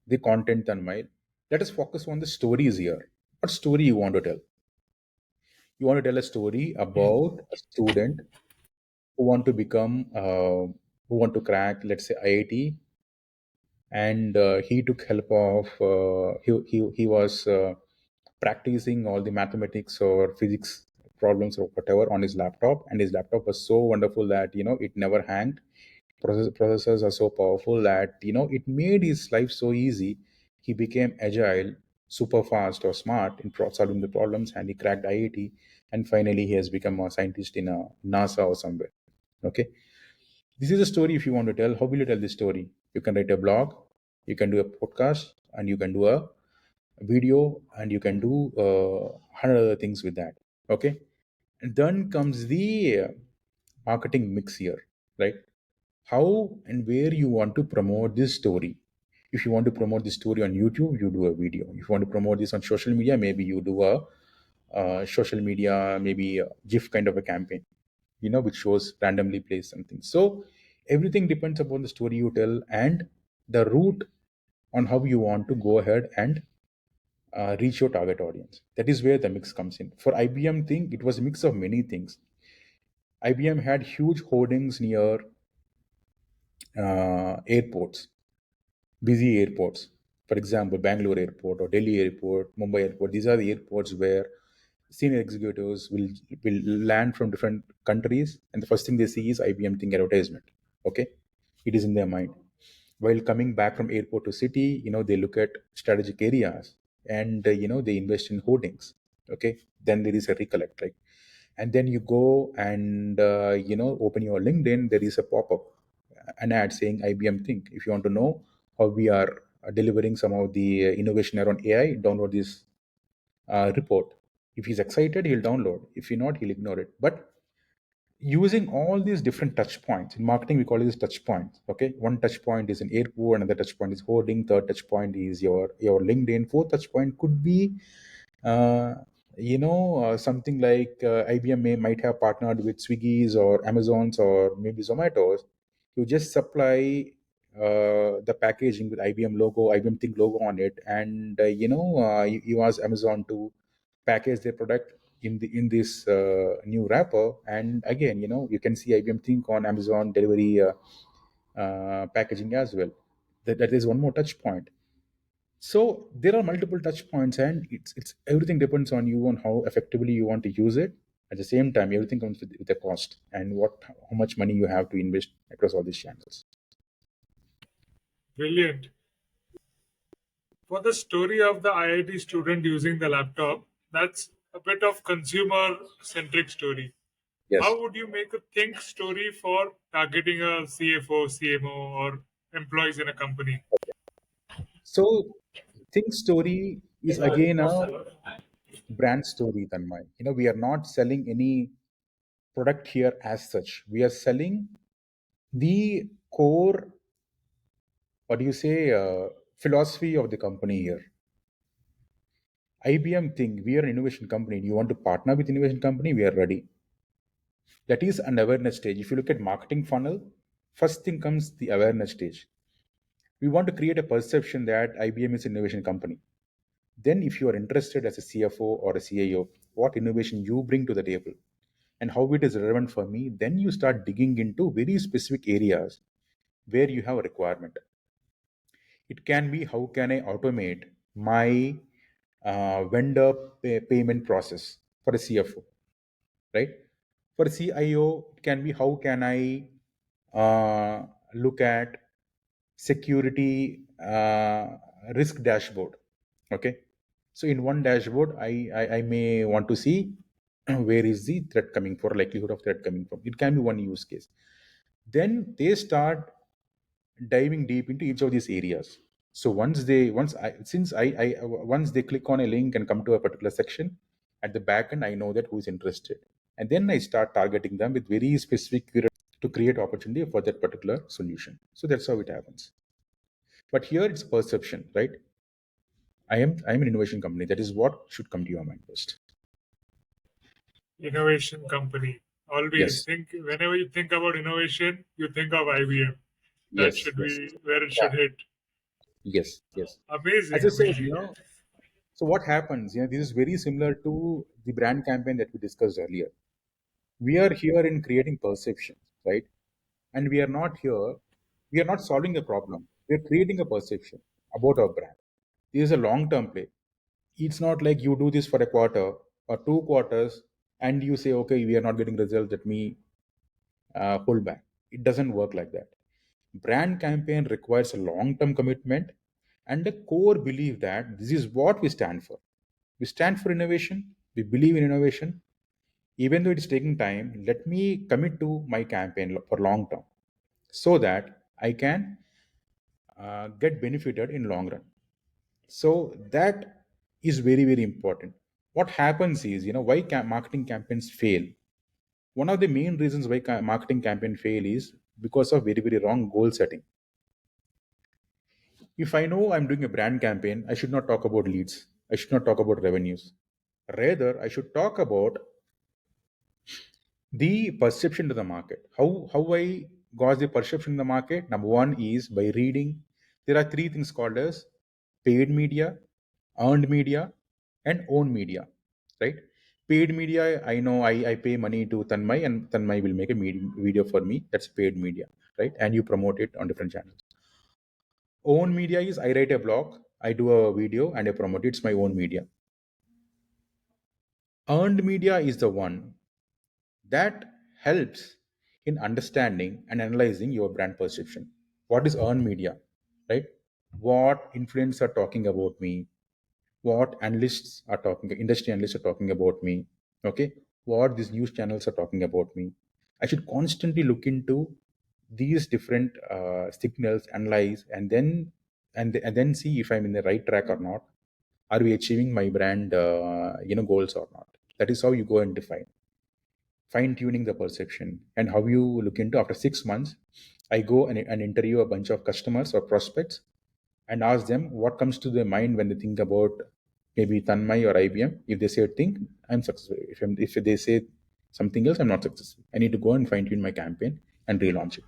the content and mile. Let us focus on the stories here. What story you want to tell? You want to tell a story Hmm. about a student who want to become, who want to crack, let's say, IIT, and he took help of, he was practicing all the mathematics or physics problems or whatever on his laptop, and his laptop was so wonderful that it never hanged. Processors are so powerful that it made his life so easy. He became agile, super fast or smart in solving the problems, and he cracked IIT, and finally he has become a scientist in a NASA or somewhere. Okay, this is a story. If you want to tell, how will you tell this story? You can write a blog, you can do a podcast, and you can do a video, and you can do 100 other things with that. Okay, and then comes the marketing mix here, right? How and where you want to promote this story. If you want to promote this story on YouTube, you do a video. If you want to promote this on social media, maybe you do a social media, maybe a GIF kind of a campaign, which shows randomly plays something. So everything depends upon the story you tell and the route on how you want to go ahead and reach your target audience. That is where the mix comes in. For IBM thing, it was a mix of many things. IBM had huge hoardings near airports, busy airports. For example, Bangalore airport or Delhi airport, Mumbai airport. These are the airports where senior executives will land from different countries, and the first thing they see is IBM Think advertisement. Okay, it is in their mind. While coming back from airport to city, they look at strategic areas, and they invest in holdings. Okay, then there is a recollect, right? And then you go and open your LinkedIn. There is a pop-up, an ad saying IBM Think. If you want to know how we are delivering some of the innovation around AI, download this report. If he's excited, he'll download. If he's not, he'll ignore it. But using all these different touch points in marketing, we call it touch points. Okay, one touch point is an airport, another touch point is hoarding, third touch point is your LinkedIn, fourth touch point could be uh, something like IBM might have partnered with Swiggy's or Amazon's or maybe Zomato's. You just supply the packaging with IBM logo, IBM Think logo on it, and you ask Amazon to package their product in this new wrapper. And again, you can see IBM Think on Amazon delivery packaging as well. That is one more touch point. So there are multiple touch points, and it's everything depends on you on how effectively you want to use it. At the same time, everything comes with a cost, and how much money you have to invest across all these channels. Brilliant. For the story of the IIT student using the laptop, that's a bit of consumer centric story. Yes. How would you make a think story for targeting a CFO, CMO, or employees in a company? So think story is again a brand story, Tanmay. We are not selling any product here as such. We are selling the core, what do you say, philosophy of the company here. IBM think we are an innovation company. You want to partner with innovation company? We are ready. That is an awareness stage. If you look at marketing funnel, first thing comes the awareness stage. We want to create a perception that IBM is an innovation company. Then, if you are interested as a CFO or a CIO, what innovation you bring to the table and how it is relevant for me, then you start digging into very specific areas where you have a requirement. It can be how can I automate my vendor payment process for a CFO, right? For a CIO, it can be how can I look at security risk dashboard. Okay, so in one dashboard, I may want to see where is the threat coming for likelihood of threat coming from. It can be one use case. Then they start diving deep into each of these areas. So once they click on a link and come to a particular section, at the back end I know that who is interested, and then I start targeting them with very specific query to create opportunity for that particular solution. So that's how it happens. But here it's perception, right? I'm an innovation company. That is what should come to your mind first. Innovation company. Always Yes, think, whenever you think about innovation, you think of IBM. That yes, should yes, be where it yeah, should hit. yes, yes. As Amazing, I said, amazing. so what happens? This is very similar to the brand campaign that we discussed earlier. We are here in creating perceptions, right? And we are not solving a problem. We are creating a perception about our brand. This is a long term play. It's not like you do this for a quarter or 2 quarters and you say, okay, we are not getting results, let me pull back. It doesn't work like that. Brand campaign requires a long term commitment and a core belief that this is what we stand for. We stand for innovation, we believe in innovation. Even though it's taking time, let me commit to my campaign for long term so that I can get benefited in long run. So that is very very important. What happens is, why marketing campaigns fail. One of the main reasons why marketing campaign fail is because of very very wrong goal setting. If I know I'm doing a brand campaign, I should not talk about leads. I should not talk about revenues. Rather, I should talk about the perception to the market. How I gauge the perception in the market? Number one is by reading. There are three things called as paid media, earned media, and owned media, right? Paid media, I know I pay money to Tanmay and Tanmay will make a video for me. That's paid media, right? And you promote it on different channels. Own media is I write a blog, I do a video and I promote it. It's my own media. Earned media is the one that helps in understanding and analyzing your brand perception. What is earned media, right? What influencers are talking about me, what analysts are talking, industry analysts are talking about me, okay? What these news channels are talking about me. I should constantly look into these different signals, analyze, and then see if I'm in the right track or not. Are we achieving my brand, goals or not? That is how you go and define fine tuning the perception. And how you look into after 6 months, I go and interview a bunch of customers or prospects and ask them what comes to their mind when they think about maybe Tanmay or IBM. If they say a thing, I'm successful. If they say something else, I'm not successful. I need to go and fine tune my campaign and relaunch it.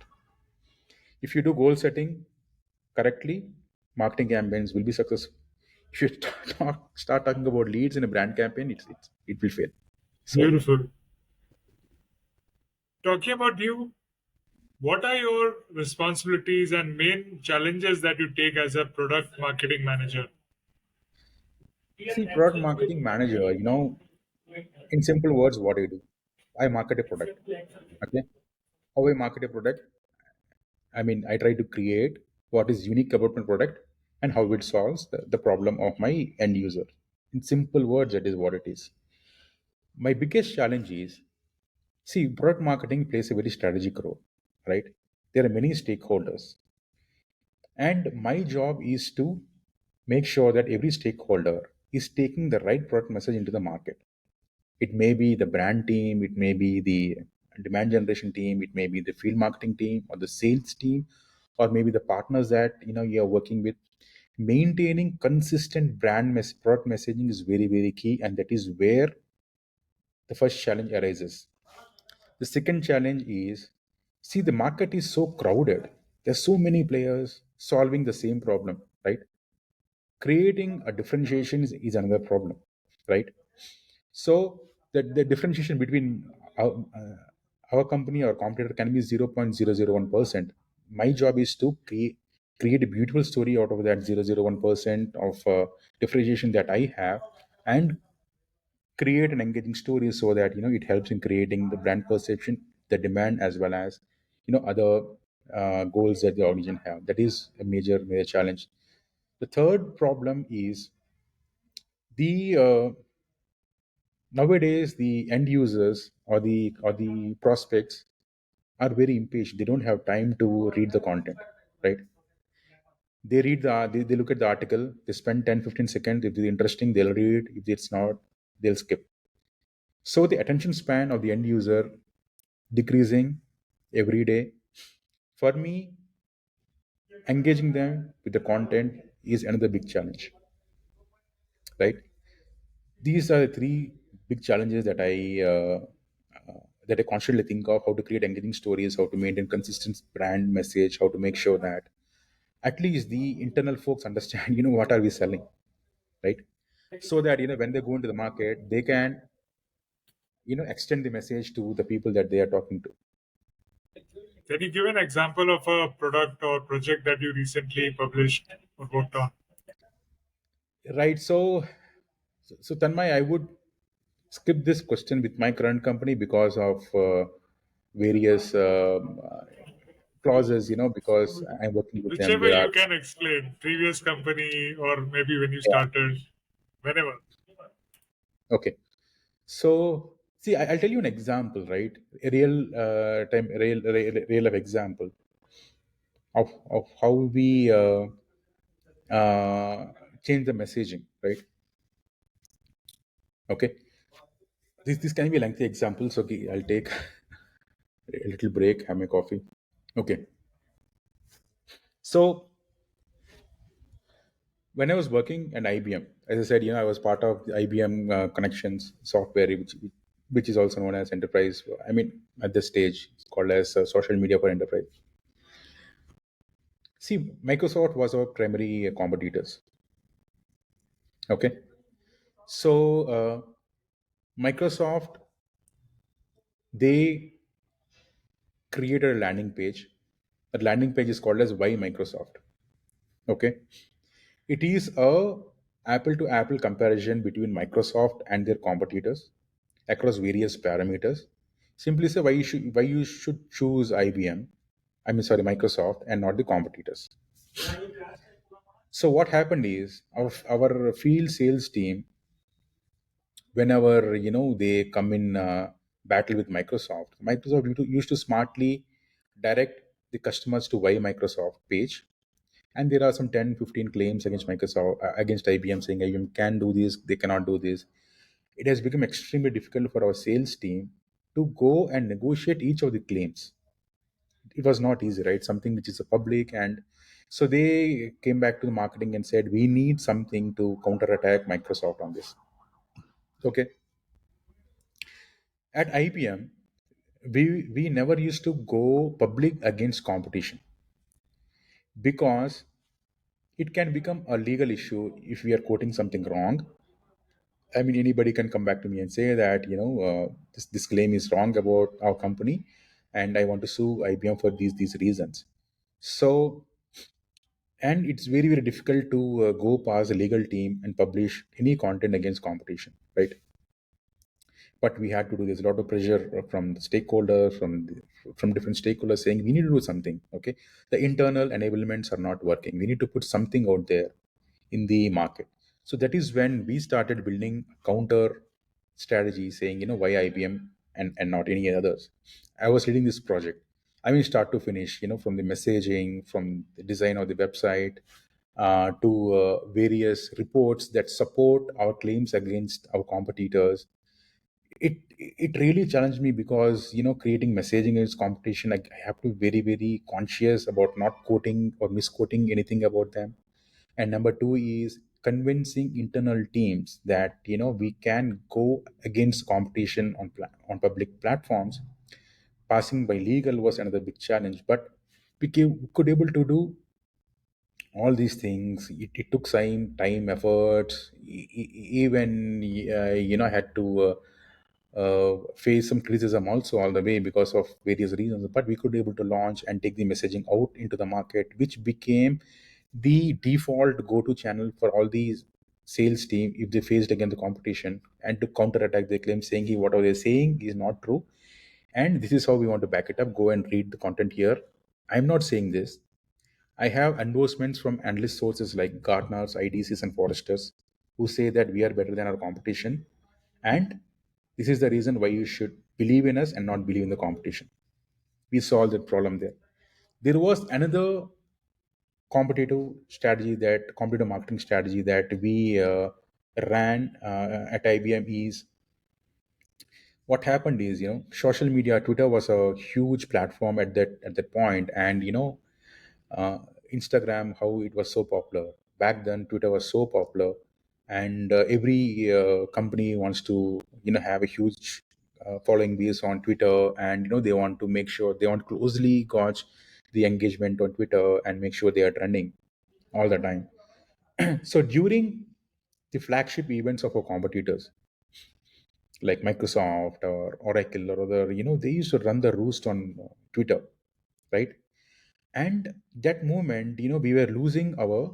If you do goal setting correctly, marketing campaigns will be successful. If you start talking about leads in a brand campaign, it will fail. So, Beautiful. Talking about you, what are your responsibilities and main challenges that you take as a product marketing manager? see, product marketing manager, in simple words, what I do, I market a product. Okay, how I market a product, I mean, I try to create what is unique about my product and how it solves the problem of my end user. In simple words, that is what it is. My biggest challenge is, see, product marketing plays a very strategic role, right? There are many stakeholders, and my job is to make sure that every stakeholder is taking the right product message into the market. It may be the brand team, it may be the demand generation team, it may be the field marketing team or the sales team, or maybe the partners that you're working with. Maintaining consistent product messaging is very, very key, and that is where the first challenge arises. The second challenge is, see, the market is so crowded. There's so many players solving the same problem, right? Creating a differentiation is another problem, right? So the differentiation between our company or competitor can be 0.001%. My job is to create a beautiful story out of that 0.001% of differentiation that I have, and create an engaging story so that it helps in creating the brand perception, the demand, as well as other goals that the audience have. That is a major challenge. The third problem is the nowadays the end users or the prospects are very impatient. They don't have time to read the content, right? They look at the article, they spend 10-15 seconds. If it's interesting, they'll read. If it's not, they'll skip. So the attention span of the end user decreasing every day. For me, engaging them with the content is another big challenge, right? These are the three big challenges that I constantly think of: how to create engaging stories, how to maintain consistent brand message, how to make sure that at least the internal folks understand, what are we selling, right? So that when they go into the market, they can extend the message to the people that they are talking to. Can you give an example of a product or project that you recently published or worked on? Right. So Tanmay, I would skip this question with my current company because of various clauses. Because I'm working with them. Whichever There are you can explain, previous company or maybe when you yeah. started, whenever. Okay. So see, I'll tell you an example, right? A real life example of how we change the messaging, right? Okay. This can be a lengthy example, so okay, I'll take a little break, have my coffee. Okay. So when I was working at IBM, as I said, I was part of the IBM Connections software, which is also known as enterprise. I mean, at this stage, it's called as social media for enterprise. See, Microsoft was our primary competitors. Okay, so Microsoft, they created a landing page. That landing page is called as Why Microsoft. Okay, it is a apple to apple comparison between Microsoft and their competitors. across various parameters. Simply say why you should choose IBM. I mean, sorry, Microsoft, and not the competitors. So what happened is our field sales team, whenever they come in battle with Microsoft used to smartly direct the customers to why Microsoft page. And there are some 10, 15 claims against Microsoft, against IBM, saying IBM can do this, they cannot do this. It has become extremely difficult for our sales team to go and negotiate each of the claims. It was not easy, right? Something which is a public. And so they came back to the marketing and said, we need something to counterattack Microsoft on this. Okay. At IBM, we never used to go public against competition, because it can become a legal issue if we are quoting something wrong. I mean, anybody can come back to me and say that, this claim is wrong about our company, and I want to sue IBM for these reasons. So, and it's very, very difficult to go past the legal team and publish any content against competition, right? But we had to do this. A lot of pressure from the stakeholders, from different stakeholders, saying we need to do something. Okay, the internal enablements are not working. We need to put something out there in the market. So that is when we started building counter strategy, saying, why IBM and not any others. I was leading this project. I mean, start to finish, from the messaging, from the design of the website, to various reports that support our claims against our competitors. It really challenged me, because creating messaging is competition. I have to be very, very conscious about not quoting or misquoting anything about them. And number two is convincing internal teams that we can go against competition on public platforms. Passing by legal was another big challenge, but could able to do all these things. It took time, efforts, even I had to face some criticism also all the way because of various reasons. But we could be able to launch and take the messaging out into the market, which became the default go-to channel for all these sales team if they faced against the competition, and to counterattack their claim, saying, "Hey, whatever they're saying is not true, and this is how we want to back it up. Go and read the content here." I'm not saying this. I have endorsements from analyst sources like Gartner's, IDC's, and Forrester's, who say that we are better than our competition, and this is the reason why you should believe in us and not believe in the competition. We solved that problem there. There was another competitive marketing strategy that we ran at IBM. Is what happened is, social media, Twitter was a huge platform at that point. And uh, Instagram, how it was so popular back then. Twitter was so popular, and every company wants to have a huge following base on Twitter, and they want to make sure, they want to closely gauge the engagement on Twitter and make sure they are trending all the time. So during the flagship events of our competitors like Microsoft or Oracle or other, they used to run the roost on Twitter, right? And that moment, we were losing our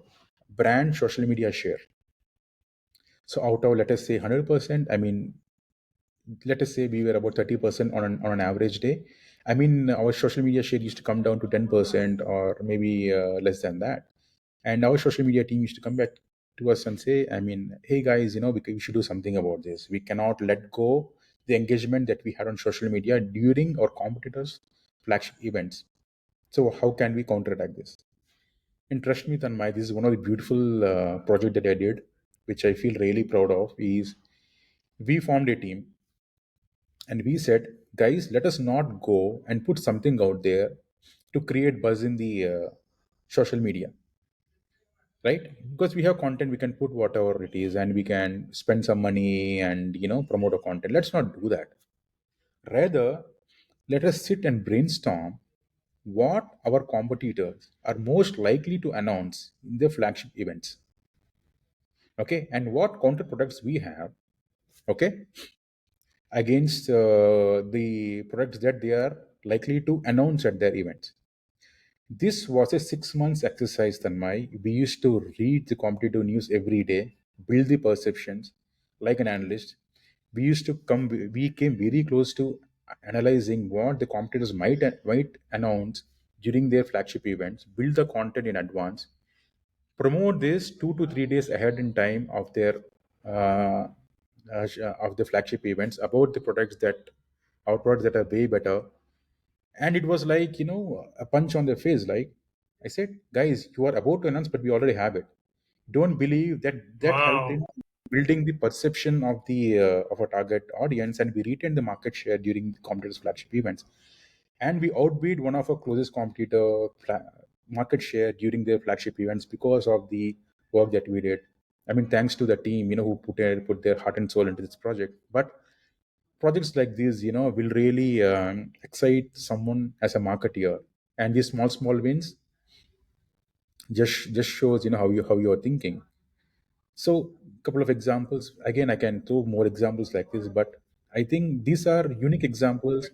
brand social media share. So out of, let us say, 100%, I mean, let us say we were about 30% on an average day. I mean, our social media share used to come down to 10%, or maybe less than that. And our social media team used to come back to us and say, I mean, hey guys, we should do something about this. We cannot let go the engagement that we had on social media during our competitors' flagship events. So how can we counterattack this? And trust me, Tanmay, this is one of the beautiful project that I did, which I feel really proud of. Is we formed a team and we said, guys, let us not go and put something out there to create buzz in the social media, right? Because we have content, we can put whatever it is, and we can spend some money and promote a content. Let's not do that. Rather, let us sit and brainstorm what our competitors are most likely to announce in their flagship events, okay, and what counter products we have, okay, against the products that they are likely to announce at their events. This was a 6 months exercise, Tanmay. We used to read the competitive news every day, build the perceptions like an analyst. we used to come. We came very close to analyzing what the competitors might announce during their flagship events. Build the content in advance, promote this 2 to 3 days ahead in time uh, of the flagship events about the products that our products that are way better. And it was like, a punch on the face. Like I said, guys, you are about to announce, but we already have it. Don't believe that. That helped Wow. in building the perception of the of a target audience, and we retained the market share during the competitors flagship events, and we outbid one of our closest competitor market share during their flagship events because of the work that we did. I mean, thanks to the team, who put their heart and soul into this project. But projects like these, will really excite someone as a marketeer. And these small wins just shows, how you are thinking. So, couple of examples. Again, I can throw more examples like this, but I think these are unique examples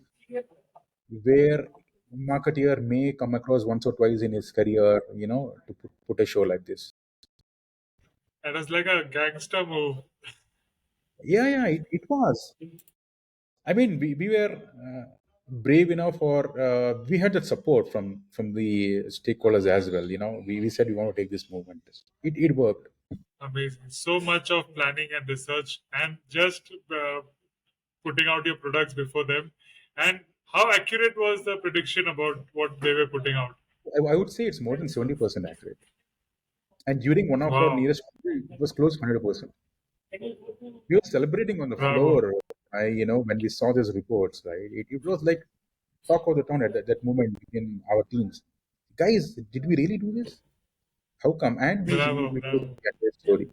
where a marketeer may come across once or twice in his career, to put a show like this. That was like a gangster move. Yeah, yeah, it was. I mean, we were brave enough, or we had that support from the stakeholders as well. We said we want to take this movement. It worked. Amazing. So much of planning and research and just putting out your products before them. And how accurate was the prediction about what they were putting out? I would say it's more than 70% accurate. And during one of our Wow. nearest, it was close to 100%. We were celebrating on the Bravo. floor. When we saw these reports, right? It was like talk of the town at that moment in our teams. Guys, did we really do this? How come? And Bravo. we could Bravo. get their story.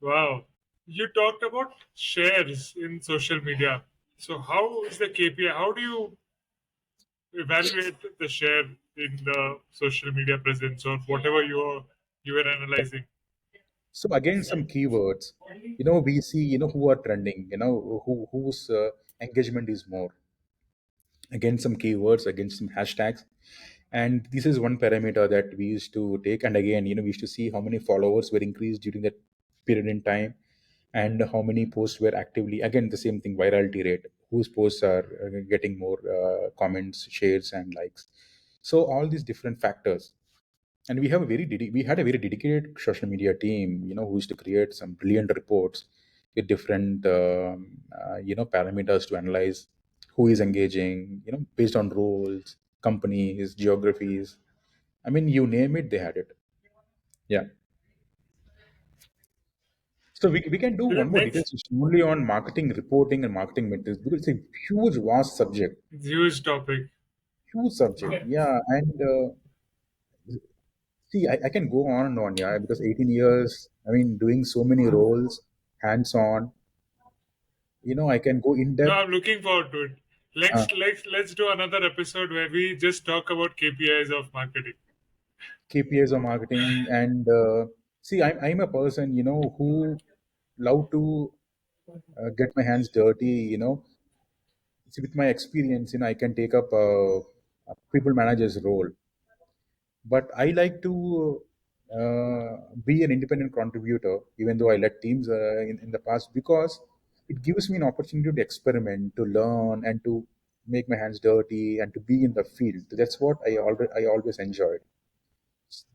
Wow. You talked about shares in social media. So how is the KPI? How do you evaluate the share in the social media presence or whatever you were analyzing? So again, some keywords. We see, who are trending. Whose engagement is more. Again, some keywords. Again, some hashtags. And this is one parameter that we used to take. And again, we used to see how many followers were increased during that period in time, and how many posts were actively, again, the same thing, virality rate, whose posts are getting more comments, shares, and likes. So all these different factors. And we had a very dedicated social media team, who used to create some brilliant reports with different parameters to analyze who is engaging, based on roles, companies, geographies. I mean, you name it, they had it. Yeah. So we can do The one more detail next session only on marketing reporting and marketing metrics, because it's a huge, vast subject. huge topic. Huge subject. Yeah. And see, I can go on and on. Yeah. Because 18 years, I mean, doing so many roles, hands on, I can go in No, depth. I'm looking forward to it. Uh, Let's do another episode where we just talk about KPIs of marketing. KPIs of marketing. And see, I'm a person, who love to get my hands dirty. See, with my experience, I can take up a people manager's role. But I like to be an independent contributor, even though I led teams in the past, because it gives me an opportunity to experiment, to learn, and to make my hands dirty, and to be in the field. That's what I always enjoyed.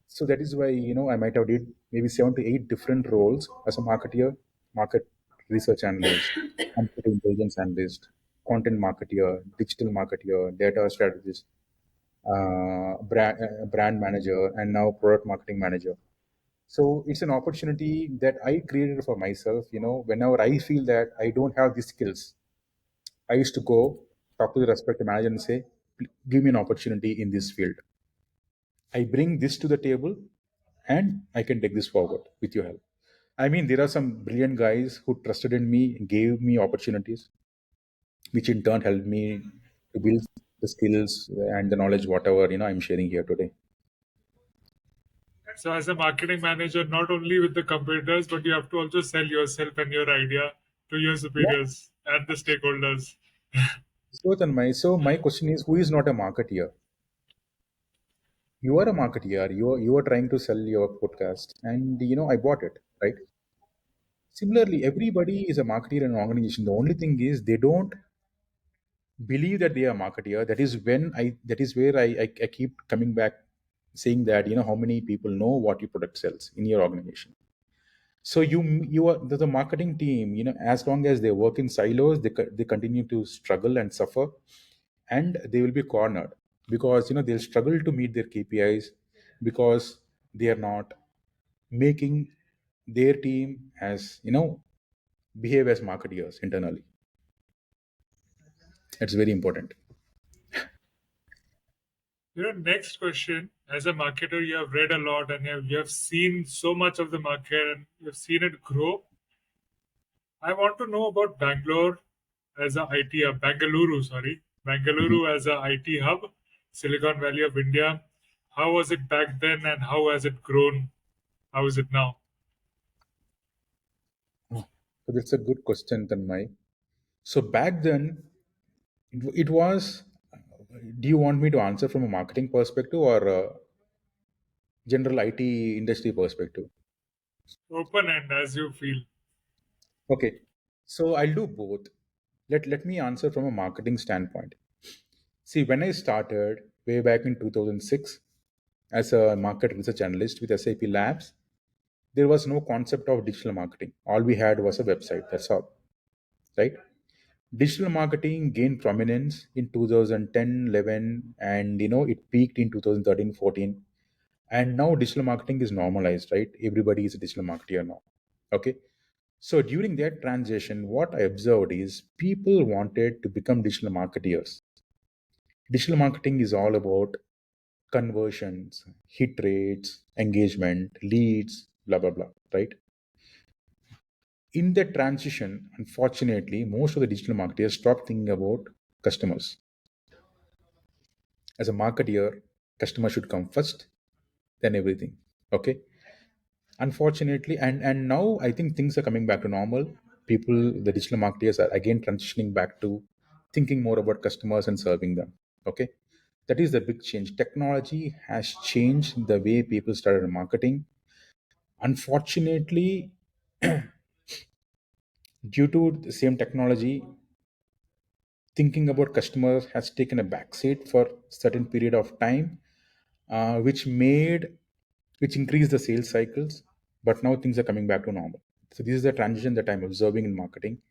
So that is why, I might have did maybe 7 to 8 different roles as a marketeer, market research analyst, market intelligence analyst, content marketeer, digital marketeer, data strategist, brand manager, and now product marketing manager. So it's an opportunity that I created for myself. Whenever I feel that I don't have these skills, I used to go talk to the respective manager and say, give me an opportunity in this field. I bring this to the table, and I can take this forward with your help. I mean, there are some brilliant guys who trusted in me, gave me opportunities, which in turn helped me to build the skills and the knowledge, whatever, I'm sharing here today. So, as a marketing manager, not only with the competitors, but you have to also sell yourself and your idea to your Yeah. superiors and the stakeholders. So my question is, who is not a marketeer? You are a marketeer. You are trying to sell your podcast, and I bought it, right? Similarly, everybody is a marketer in an organization. The only thing is they don't believe that they are a marketer. That is where I keep coming back saying that, how many people know what your product sells in your organization. So you are the marketing team, as long as they work in silos, they continue to struggle and suffer, and they will be cornered because they'll struggle to meet their KPIs because they are not making their team as behave as marketeers internally. It's very important. Next question. As a marketer, you have read a lot and you have seen so much of the market and you have seen it grow. I want to know about Bangalore as a IT hub, Bangalore, sorry, Mhm. Bangalore as a IT hub, Silicon Valley of India. How was it back then and how has it grown? How is it now? Oh, so that's a good question, Tanmay. So back then, it was. Do you want me to answer from a marketing perspective or a general IT industry perspective? Open end as you feel. Okay, so I'll do both. Let me answer from a marketing standpoint. See, when I started way back in 2006 as a market research analyst with SAP Labs, there was no concept of digital marketing. All we had was a website. That's all, right? Digital marketing gained prominence in 2010, 11, and it peaked in 2013, 14. And now digital marketing is normalized, right? Everybody is a digital marketer now. Okay. So during that transition, what I observed is people wanted to become digital marketeers. Digital marketing is all about conversions, hit rates, engagement, leads, blah, blah, blah, right? In that transition, unfortunately, most of the digital marketers stopped thinking about customers. As a marketer, customer should come first, then everything. Okay. Unfortunately, and now I think things are coming back to normal. People, the digital marketers are again transitioning back to thinking more about customers and serving them. Okay. That is the big change. Technology has changed the way people started marketing. Unfortunately, due to the same technology, thinking about customers has taken a backseat for certain period of time, which increased the sales cycles. But now things are coming back to normal. So this is the transition that I'm observing in marketing.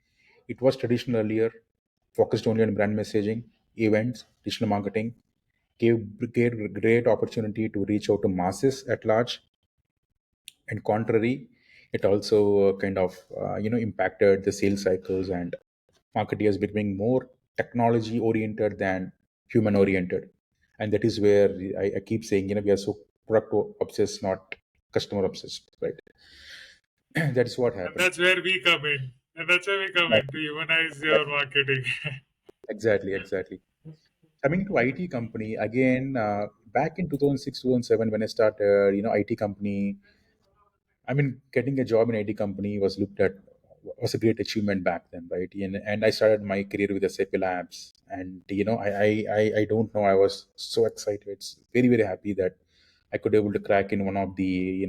It was traditional earlier, focused only on brand messaging, events, digital marketing, gave great opportunity to reach out to masses at large. And contrary, it also kind of impacted the sales cycles and marketers becoming more technology oriented than human oriented. And that is where I keep saying, we are so product obsessed, not customer obsessed, right? That is what And happened. that's where we come in. And that's where we come in to humanize your marketing. Exactly. Coming to IT company again, back in 2006, 2007, when I started, IT company, I mean, getting a job in IT company was a great achievement back then, right? And I started my career with SAP Labs, and I don't know, I was so excited, it's very happy that I could able to crack in one of the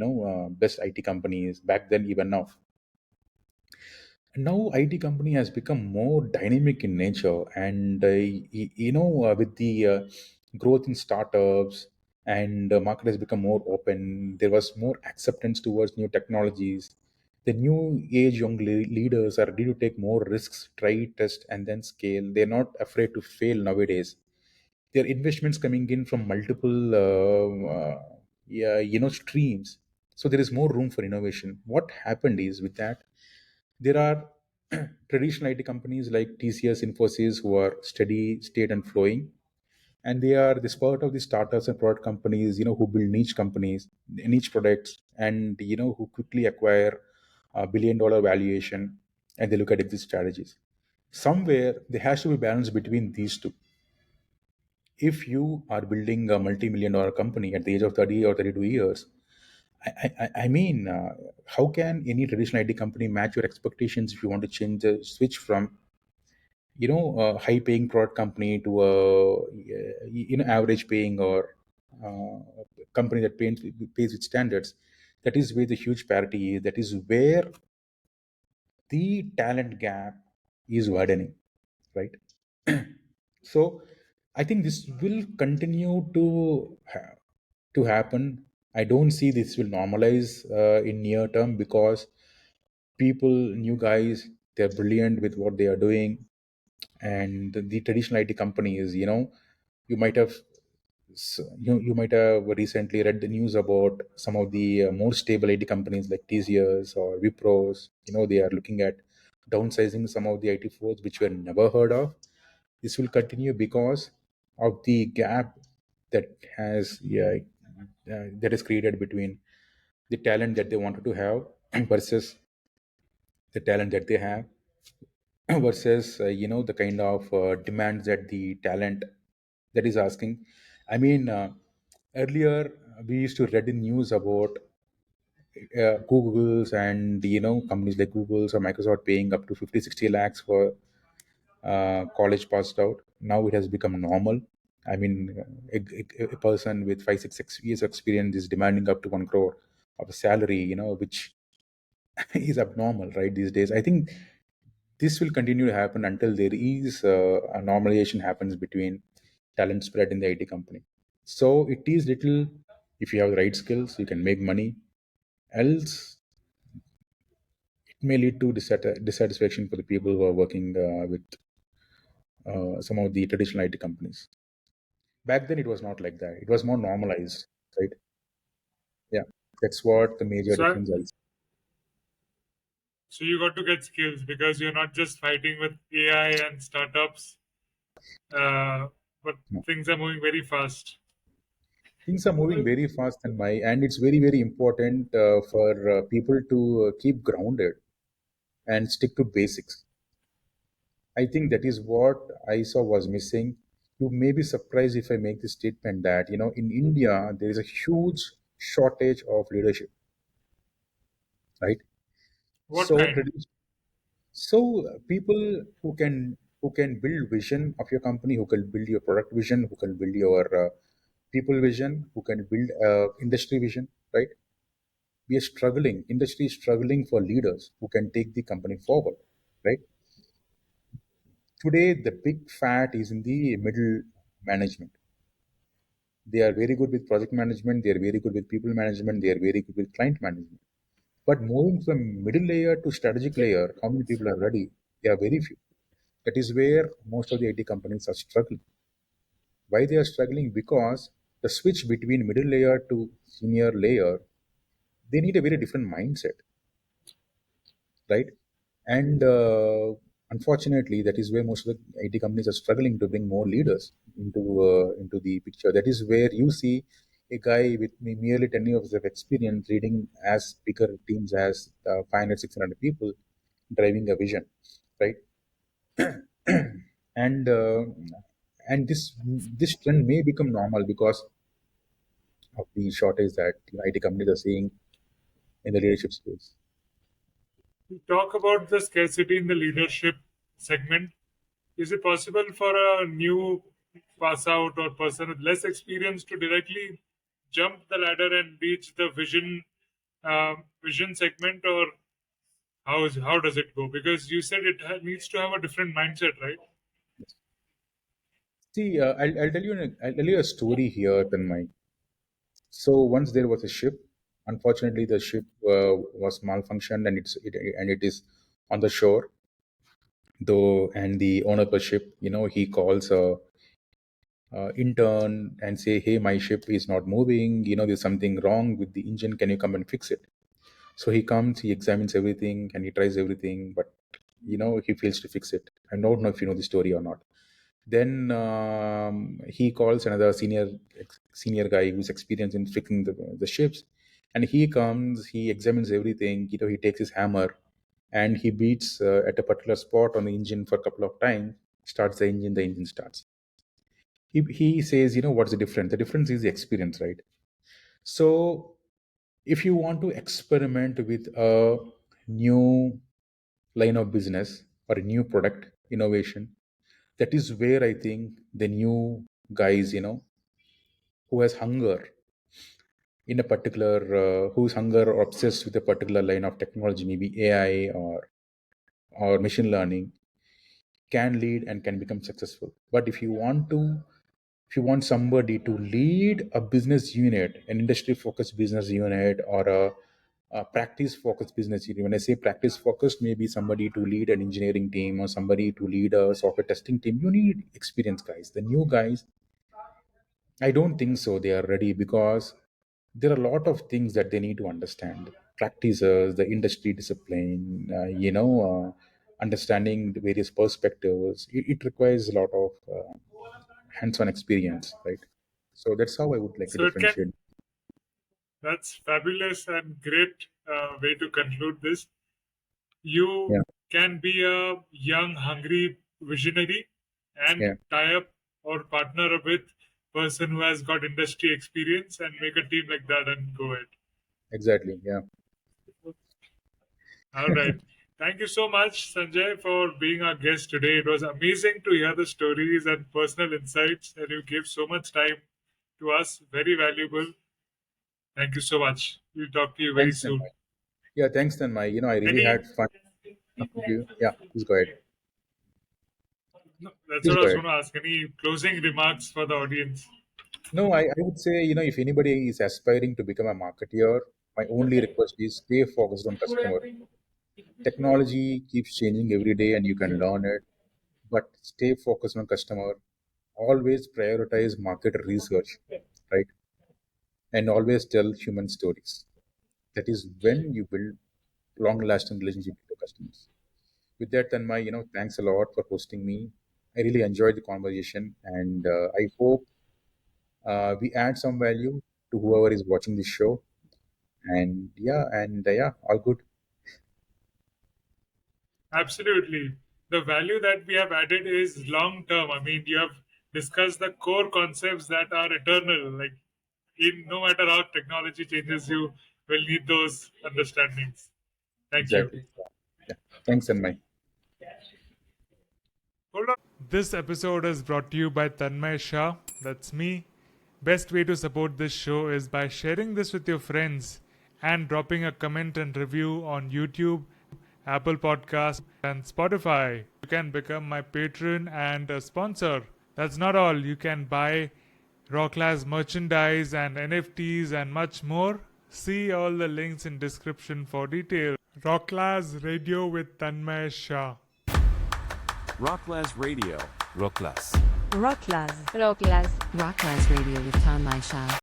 best IT companies back then, even now. Now IT company has become more dynamic in nature, and with the growth in startups, and the market has become more open. There was more acceptance towards new technologies. The new age young leaders are ready to take more risks, try, test, and then scale. They're not afraid to fail nowadays. There are investments coming in from multiple yeah, streams. So there is more room for innovation. What happened is, with that, there are traditional IT companies like TCS, Infosys, who are steady, state, and flowing, and they are the spurt of the startups and product companies, who build niche companies, niche products, and who quickly acquire a $1 billion valuation, and they look at exit strategies. Somewhere there has to be balance between these two. If you are building a multi-million-dollar company at the age of 30 or 32 years, I mean, how can any traditional IT company match your expectations if you want to change the switch from a high paying product company to a average paying or company that pays with standards? That is where the huge parity is. That is where the talent gap is widening, right? So I think this will continue to happen. I don't see this will normalize in near term, because people, new guys, they're brilliant with what they are doing. And the traditional IT companies, you might have you might have recently read the news about some of the more stable IT companies like TCS or Wipros. They are looking at downsizing some of the IT force which were never heard of. This will continue because of the gap that has that is created between the talent that they wanted to have versus the talent that they have, versus the kind of demands that the talent that is asking. I mean, earlier we used to read the news about Google's and companies like Google's or Microsoft paying up to 50, 60 lakhs for college passed out. Now it has become normal. I mean, a person with 5, 6 years experience is demanding up to 1 crore of a salary, which is abnormal, right? These days, I think this will continue to happen until there is a normalization happens between talent spread in the IT company. So it is little, if you have the right skills, you can make money. Else, it may lead to dissatisfaction for the people who are working with some of the traditional IT companies. Back then, it was not like that. It was more normalized, right? Yeah, that's what the major So, difference is. so you got to get skills because you're not just fighting with AI and startups, but No. things are moving very fast. Things are moving very fast, and it's very, very important for people to keep grounded and stick to basics. I think that is what I saw was missing. You may be surprised if I make the statement that, in India, there is a huge shortage of leadership, right? What So, kind? people who can build vision of your company, who can build your product vision, who can build your people vision, who can build industry vision, right? We are struggling. Industry is struggling for leaders who can take the company forward, right? Today, the big fat is in the middle management. They are very good with project management. They are very good with people management. They are very good with client management. But moving from middle layer to strategic layer, how many people are ready? They are very few. That is where most of the IT companies are struggling. Why they are struggling? Because the switch between middle layer to senior layer, they need a very different mindset, right? And unfortunately, that is where most of the IT companies are struggling to bring more leaders into the picture. That is where you see a guy with merely 10 years of experience leading as bigger teams as 500, 600 people, driving a vision, right? And this trend may become normal because of the shortage that IT companies are seeing in the leadership space. You talk about the scarcity in the leadership segment. Is it possible for a new pass out or person with less experience to directly jump the ladder and reach the vision segment, or how does it go? Because you said it needs to have a different mindset, right? See, I'll tell you a story here, Tanmay. So once there was a ship. Unfortunately, the ship was malfunctioned, and it is on the shore. Though, and the owner of the ship, he calls a intern and say, "Hey, my ship is not moving. There's something wrong with the engine. Can you come and fix it?" So he comes, he examines everything, and he tries everything, but he fails to fix it. I don't know if you know the story or not. Then he calls another senior guy who's experienced in fixing the ships, and he comes, he examines everything. He takes his hammer and he beats at a particular spot on the engine for a couple of times. Starts the engine starts. He says, what's the difference? The difference is the experience, right? So if you want to experiment with a new line of business or a new product innovation, that is where I think the new guys, who has hunger in a particular, who's hunger or obsessed with a particular line of technology, maybe AI or machine learning can lead and can become successful. But if you want somebody to lead a business unit, an industry focused business unit, or a practice focused business unit, when I say practice focused, maybe somebody to lead an engineering team or somebody to lead a software testing team, you need experienced guys. The new guys, I don't think so they are ready, because there are a lot of things that they need to understand: practices, the industry discipline, understanding the various perspectives. It requires a lot of hands-on experience, right? So that's how I would like to So it can differentiate. that's fabulous and great way to conclude this. You Yeah, can be a young, hungry visionary and yeah, tie up or partner up with person who has got industry experience and make a team like that and go ahead. exactly. Yeah, All right. Thank you so much, Sanjay, for being our guest today. It was amazing to hear the stories and personal insights, and you gave so much time to us. Very valuable. Thank you so much. We'll talk to you very thanks, soon. Tanmay. Yeah, thanks, Tanmay. I really Any? had fun talking to you. Yeah, please go ahead. No, that's Please what I go was ahead. going to ask. Any closing remarks for the audience? No, I would say, if anybody is aspiring to become a marketeer, my only request is stay focused on customer. Technology keeps changing every day and you can learn it, but stay focused on customer. Always prioritize market research, right? And always tell human stories. That is when you build long lasting relationship with your customers. With that, Tanmay, thanks a lot for hosting me. I really enjoyed the conversation, and I hope we add some value to whoever is watching this show. And yeah, all good. Absolutely. The value that we have added is long term. I mean, you have discussed the core concepts that are eternal. Like, in no matter how technology changes, you will need those understandings. Thank you. Exactly. Yeah. Thanks, Tanmay. Hold on. This episode is brought to you by Tanmay Shah. That's me. Best way to support this show is by sharing this with your friends and dropping a comment and review on YouTube, Apple Podcasts, and Spotify. You can become my patron and a sponsor. That's not all. You can buy Rocklaz merchandise and NFTs and much more. See all the links in description for details. Rocklaz Radio with Tanmay Shah. Rocklaz Radio. Rocklaz. Rocklaz. Rocklaz. Rocklaz Radio with Tanmay Shah.